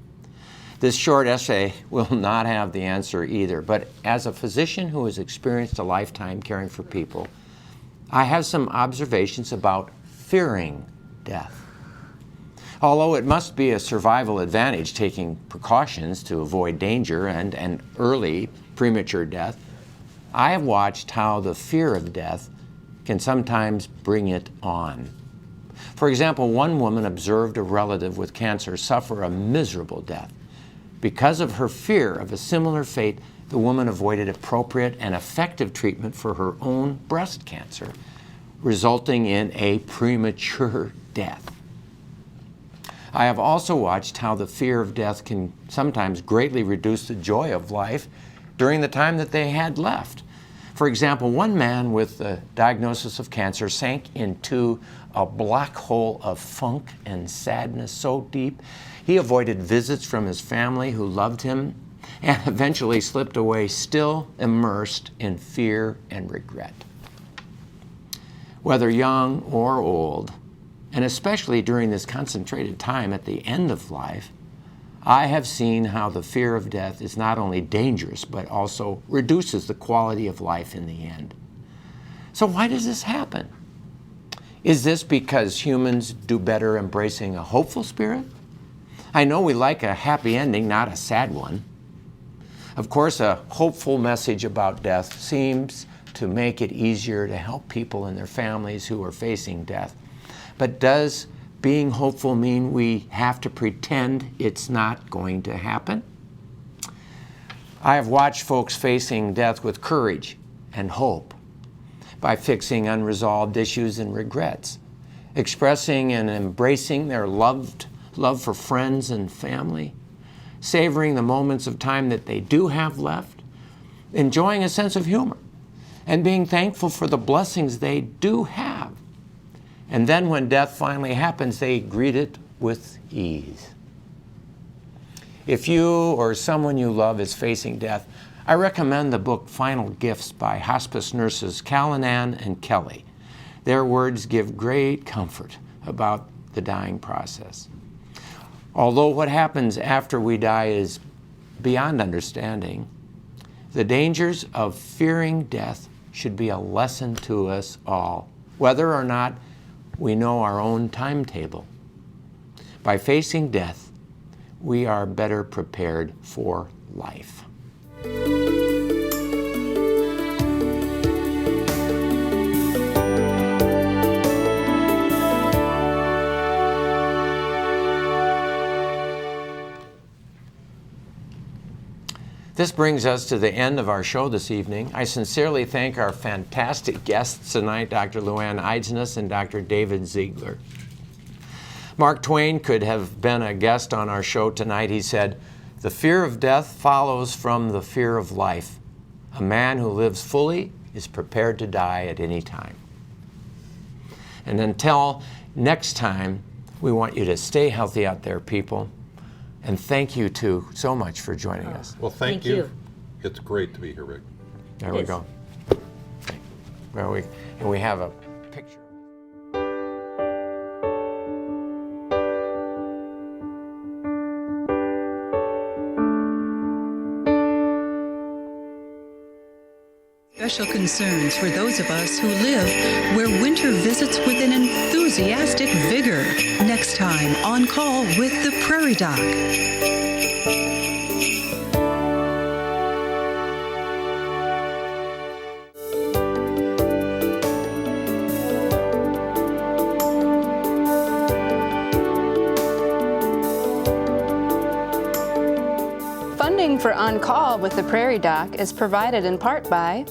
This short essay will not have the answer either, but as a physician who has experienced a lifetime caring for people, I have some observations about fearing death. Although it must be a survival advantage taking precautions to avoid danger and an early premature death, I have watched how the fear of death can sometimes bring it on. For example, one woman observed a relative with cancer suffer a miserable death. Because of her fear of a similar fate, the woman avoided appropriate and effective treatment for her own breast cancer, resulting in a premature death. I have also watched how the fear of death can sometimes greatly reduce the joy of life during the time that they had left. For example, one man with the diagnosis of cancer sank into a black hole of funk and sadness so deep, he avoided visits from his family who loved him and eventually slipped away still immersed in fear and regret. Whether young or old, and especially during this concentrated time at the end of life, I have seen how the fear of death is not only dangerous, but also reduces the quality of life in the end. So why does this happen? Is this because humans do better embracing a hopeful spirit? I know we like a happy ending, not a sad one. Of course, a hopeful message about death seems to make it easier to help people and their families who are facing death. But does being hopeful mean we have to pretend it's not going to happen? I have watched folks facing death with courage and hope by fixing unresolved issues and regrets, expressing and embracing their love for friends and family, savoring the moments of time that they do have left, enjoying a sense of humor, and being thankful for the blessings they do have. And then when death finally happens, they greet it with ease. If you or someone you love is facing death, I recommend the book Final Gifts by hospice nurses LuAnn and Kelly. Their words give great comfort about the dying process. Although what happens after we die is beyond understanding, the dangers of fearing death should be a lesson to us all, whether or not we know our own timetable. By facing death, we are better prepared for life. This brings us to the end of our show this evening. I sincerely thank our fantastic guests tonight, Dr. LuAnn Eidsness and Dr. David Zeigler. Mark Twain could have been a guest on our show tonight. He said, "The fear of death follows from the fear of life. A man who lives fully is prepared to die at any time." And until next time, we want you to stay healthy out there, people. And thank you, too, so much for joining us. Well, thank you. It's great to be here, Rick. There we go. Well, we have a picture. Special concerns for those of us who live where winter visits with an enthusiastic vigor. Next time on Call with the Prairie Doc. Funding for On Call with the Prairie Doc is provided in part by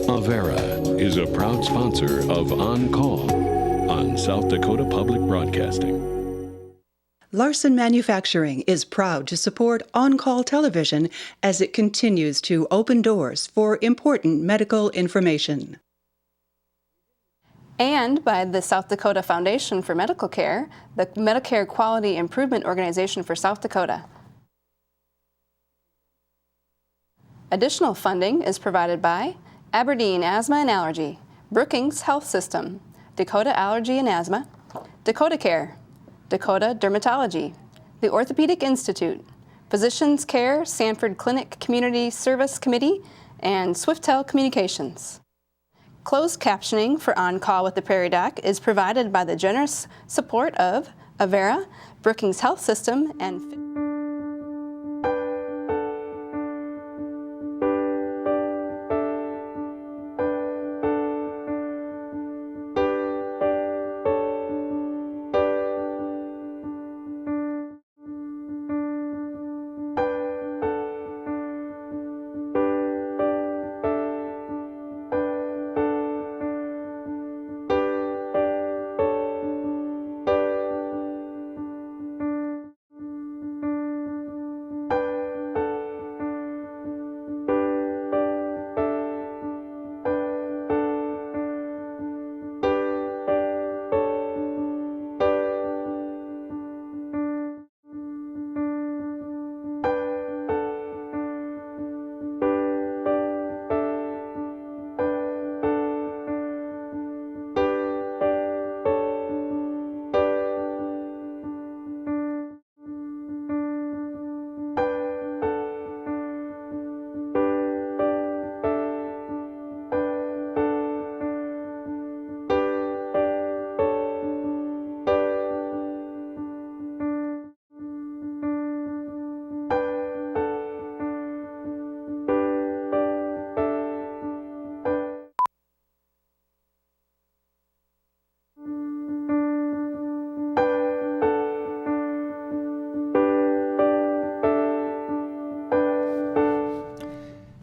Avera is a proud sponsor of On Call on South Dakota Public Broadcasting. Larson Manufacturing is proud to support On-Call Television as it continues to open doors for important medical information. and by the South Dakota Foundation for Medical Care, the Medicare Quality Improvement Organization for South Dakota. Additional funding is provided by Aberdeen Asthma and Allergy, Brookings Health System, Dakota Allergy and Asthma, Dakota Care, Dakota Dermatology, the Orthopedic Institute, Physicians Care Sanford Clinic Community Service Committee, and Swiftel Communications. Closed captioning for On Call with the Prairie Doc is provided by the generous support of Avera, Brookings Health System, and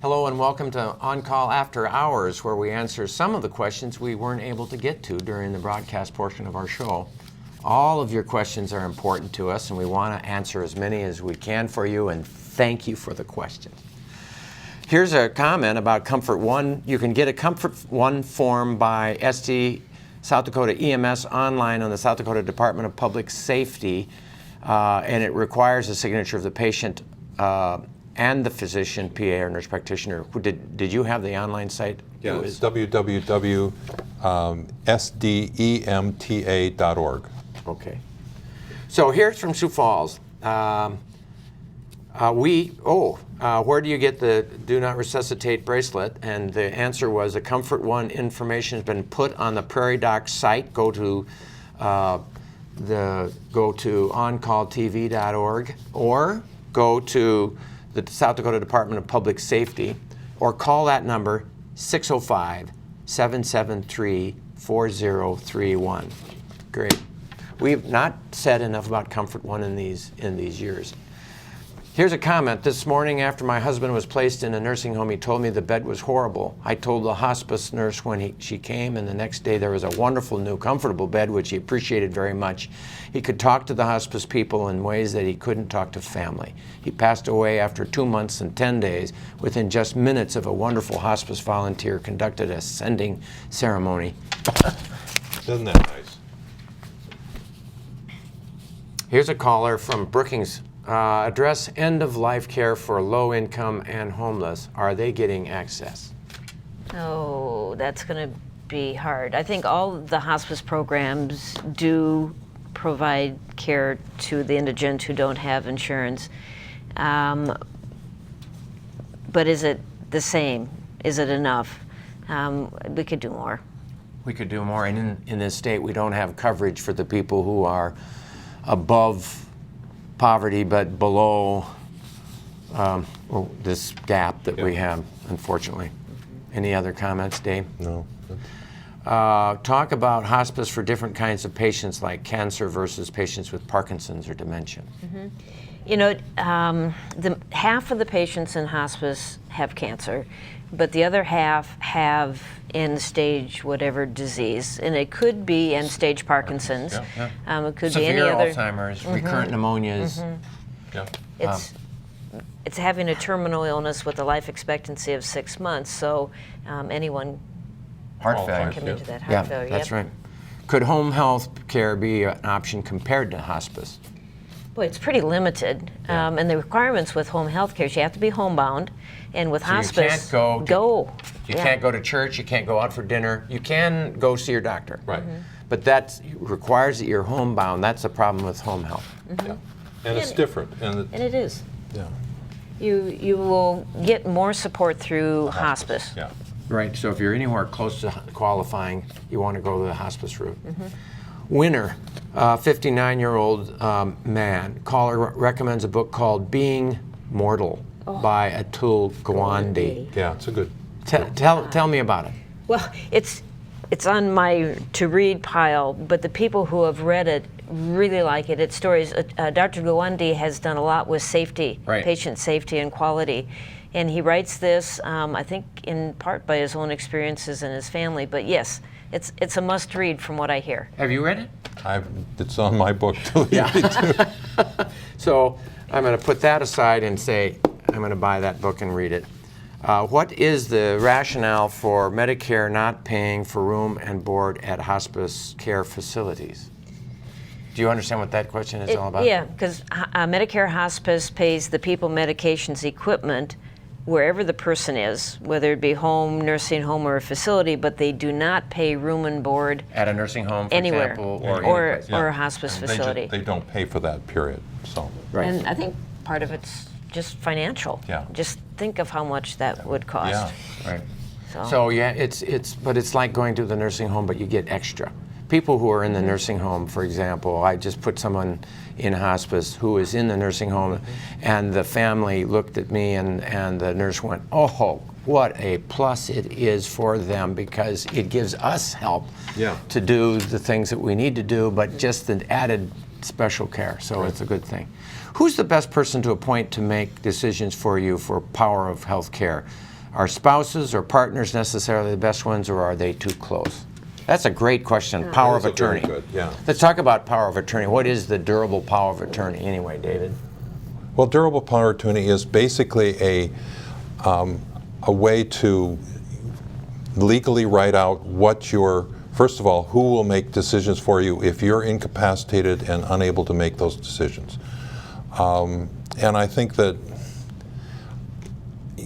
Hello and welcome to On Call After Hours, where we answer some of the questions we weren't able to get to during the broadcast portion of our show. All of your questions are important to us, and we want to answer as many as we can for you, and thank you for the questions. Here's a comment about Comfort One. You can get a Comfort One form by South Dakota EMS online on the South Dakota Department of Public Safety, and it requires a signature of the patient and the physician, PA, or nurse practitioner. Did you have the online site? Yeah, it's www.sdemta.org. Okay. So here's from Sioux Falls. Where do you get the Do Not Resuscitate bracelet? And the answer was the Comfort One information has been put on the Prairie Doc site. Go to oncalltv.org or go to the South Dakota Department of Public Safety, or call that number 605-773-4031. Great. We've not said enough about Comfort One in these years. Here's a comment. This morning after my husband was placed in a nursing home, he told me the bed was horrible. I told the hospice nurse when she came, and the next day there was a wonderful new comfortable bed, which he appreciated very much. He could talk to the hospice people in ways that he couldn't talk to family. He passed away after 2 months and 10 days. Within just minutes of a wonderful hospice volunteer conducted a sending ceremony. Isn't that nice? Here's a caller from Brookings. Address end-of-life care for low-income and homeless. Are they getting access? Oh, that's going to be hard. I think all the hospice programs do provide care to the indigent who don't have insurance. But is it the same? Is it enough? We could do more. We could do more. And in this state, we don't have coverage for the people who are above poverty but below this gap that we have, unfortunately. Any other comments, Dave? No. Talk about hospice for different kinds of patients, like cancer versus patients with Parkinson's or dementia. Mm-hmm. You know, half of the patients in hospice have cancer, but the other half have end-stage whatever disease, and it could be end-stage Parkinson's. It could Severe be any other Alzheimer's, recurrent pneumonias. It's having a terminal illness with a life expectancy of 6 months, so anyone heart failure can come into that heart failure. That's right. Could home health care be an option compared to hospice? Boy, it's pretty limited. And the requirements with home health care is you have to be homebound, and with hospice, you can't go to church, you can't go out for dinner, you can go see your doctor. Right. But that requires that you're homebound. That's the problem with home health. Yeah. And it's different. And it is. Yeah. You will get more support through hospice. Yeah. Right, so if you're anywhere close to qualifying, you want to go to the hospice route. Winner, 59-year-old man. Caller recommends a book called Being Mortal by Atul Gawande. Yeah, it's a good. Tell me about it. Well, it's on my to-read pile, but the people who have read it really like it. It's stories. Dr. Gawande has done a lot with safety, patient safety and quality. And he writes this, I think, in part by his own experiences and his family. But yes, it's a must-read from what I hear. Have you read it? It's on my book to read too. So I'm going to put that aside and say I'm going to buy that book and read it. What is the rationale for Medicare not paying for room and board at hospice care facilities? Do you understand what that question is all about? Yeah, because Medicare hospice pays the people, medications, equipment, wherever the person is, whether it be home, nursing home, or a facility, but they do not pay room and board at a nursing home, for anywhere, example, or a hospice facility. They don't pay for that period. So. And I think part of it's just financial. Yeah. Just think of how much that would cost. Yeah. Right. So yeah, it's like going to the nursing home, but you get extra. People who are in the nursing home, for example, I just put someone in hospice who is in the nursing home, and the family looked at me, and the nurse went, "Oh, what a plus it is for them, because it gives us help to do the things that we need to do, but just the added special care." So it's a good thing. Who's the best person to appoint to make decisions for you for power of health care? Are spouses or partners necessarily the best ones, or are they too close? That's a great question. Power of attorney. Very good, yeah. Let's talk about power of attorney. What is the durable power of attorney anyway, David? Well, durable power of attorney is basically a way to legally write out what first of all, who will make decisions for you if you're incapacitated and unable to make those decisions. And I think that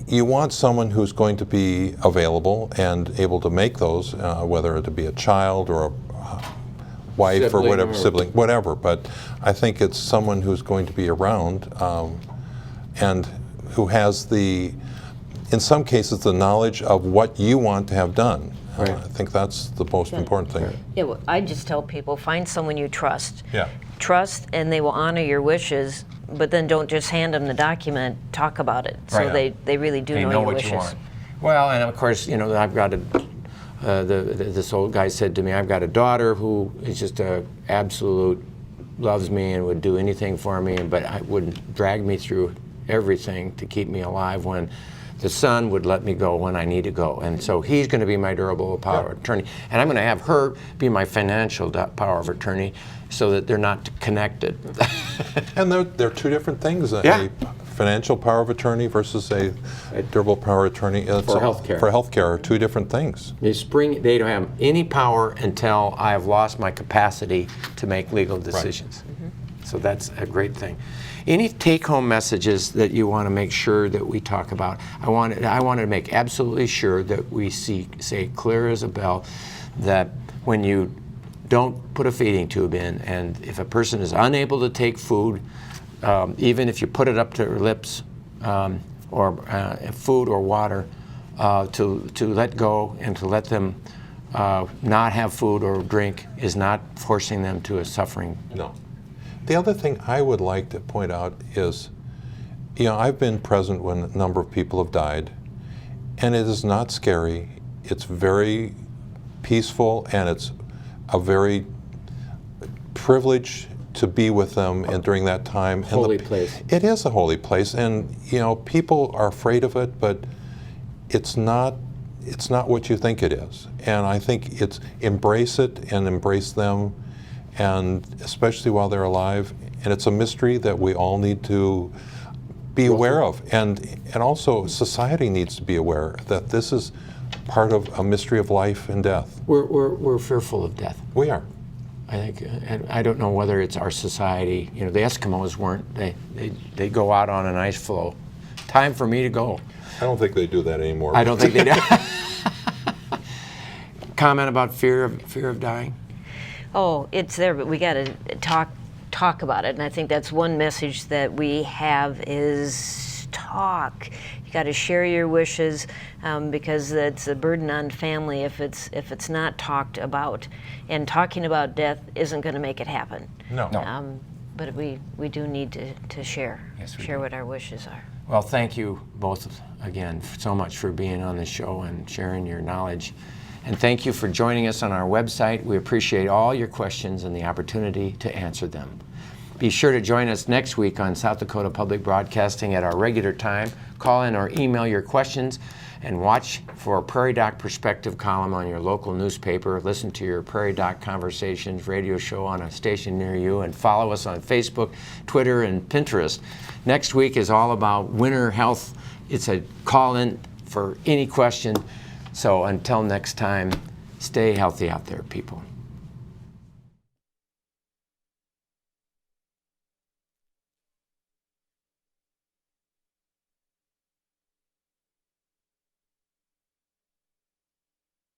you want someone who's going to be available and able to make those, whether it be a child or a wife sibling or whatever, sibling, whatever. But I think it's someone who's going to be around and who has in some cases, the knowledge of what you want to have done. I think that's the most important thing. Yeah, well, I just tell people, find someone you trust. Yeah. Trust, and they will honor your wishes, but then don't just hand them the document, talk about it. So they really do know your wishes. What you want. Well, and of course, I've got this old guy said to me, I've got a daughter who is just a absolute, loves me and would do anything for me, but I wouldn't drag me through everything to keep me alive when the son would let me go when I need to go. And so he's going to be my durable power of attorney. And I'm going to have her be my financial power of attorney so that they're not connected. And they're two different things. A financial power of attorney versus a durable power of attorney. For healthcare. For healthcare are two different things. They don't have any power until I have lost my capacity to make legal decisions. So that's a great thing. Any take-home messages that you want to make sure that we talk about? I wanted to make absolutely sure that we say clear as a bell that when you don't put a feeding tube in, and if a person is unable to take food, even if you put it up to their lips, or food or water, to let go and to let them not have food or drink is not forcing them to a suffering. No. The other thing I would like to point out is, I've been present when a number of people have died, and it is not scary. It's very peaceful, and it's a very privilege to be with them and during that time. Holy place. It is a holy place, and people are afraid of it, but it's not what you think it is. And I think it's embrace it and embrace them, and especially while they're alive. And it's a mystery that we all need to be aware of, and also society needs to be aware that this is part of a mystery of life and death. We're fearful of death. We are. I think, and I don't know whether it's our society. You know, the Eskimos weren't. They go out on an ice floe. Time for me to go. I don't think they do that anymore. I don't think they do. Comment about fear of dying? Oh, it's there, but we got to talk about it, and I think that's one message that we have is talk. You got to share your wishes because it's a burden on family if it's not talked about, and talking about death isn't going to make it happen. No. But we do need to share what our wishes are. Well, thank you both again so much for being on the show and sharing your knowledge. And thank you for joining us on our website. We appreciate all your questions and the opportunity to answer them. Be sure to join us next week on South Dakota Public Broadcasting at our regular time. Call in or email your questions and watch for a Prairie Doc Perspective column on your local newspaper. Listen to your Prairie Doc Conversations radio show on a station near you, and follow us on Facebook, Twitter, and Pinterest. Next week is all about winter health. It's a call-in for any question. So until next time, stay healthy out there, people.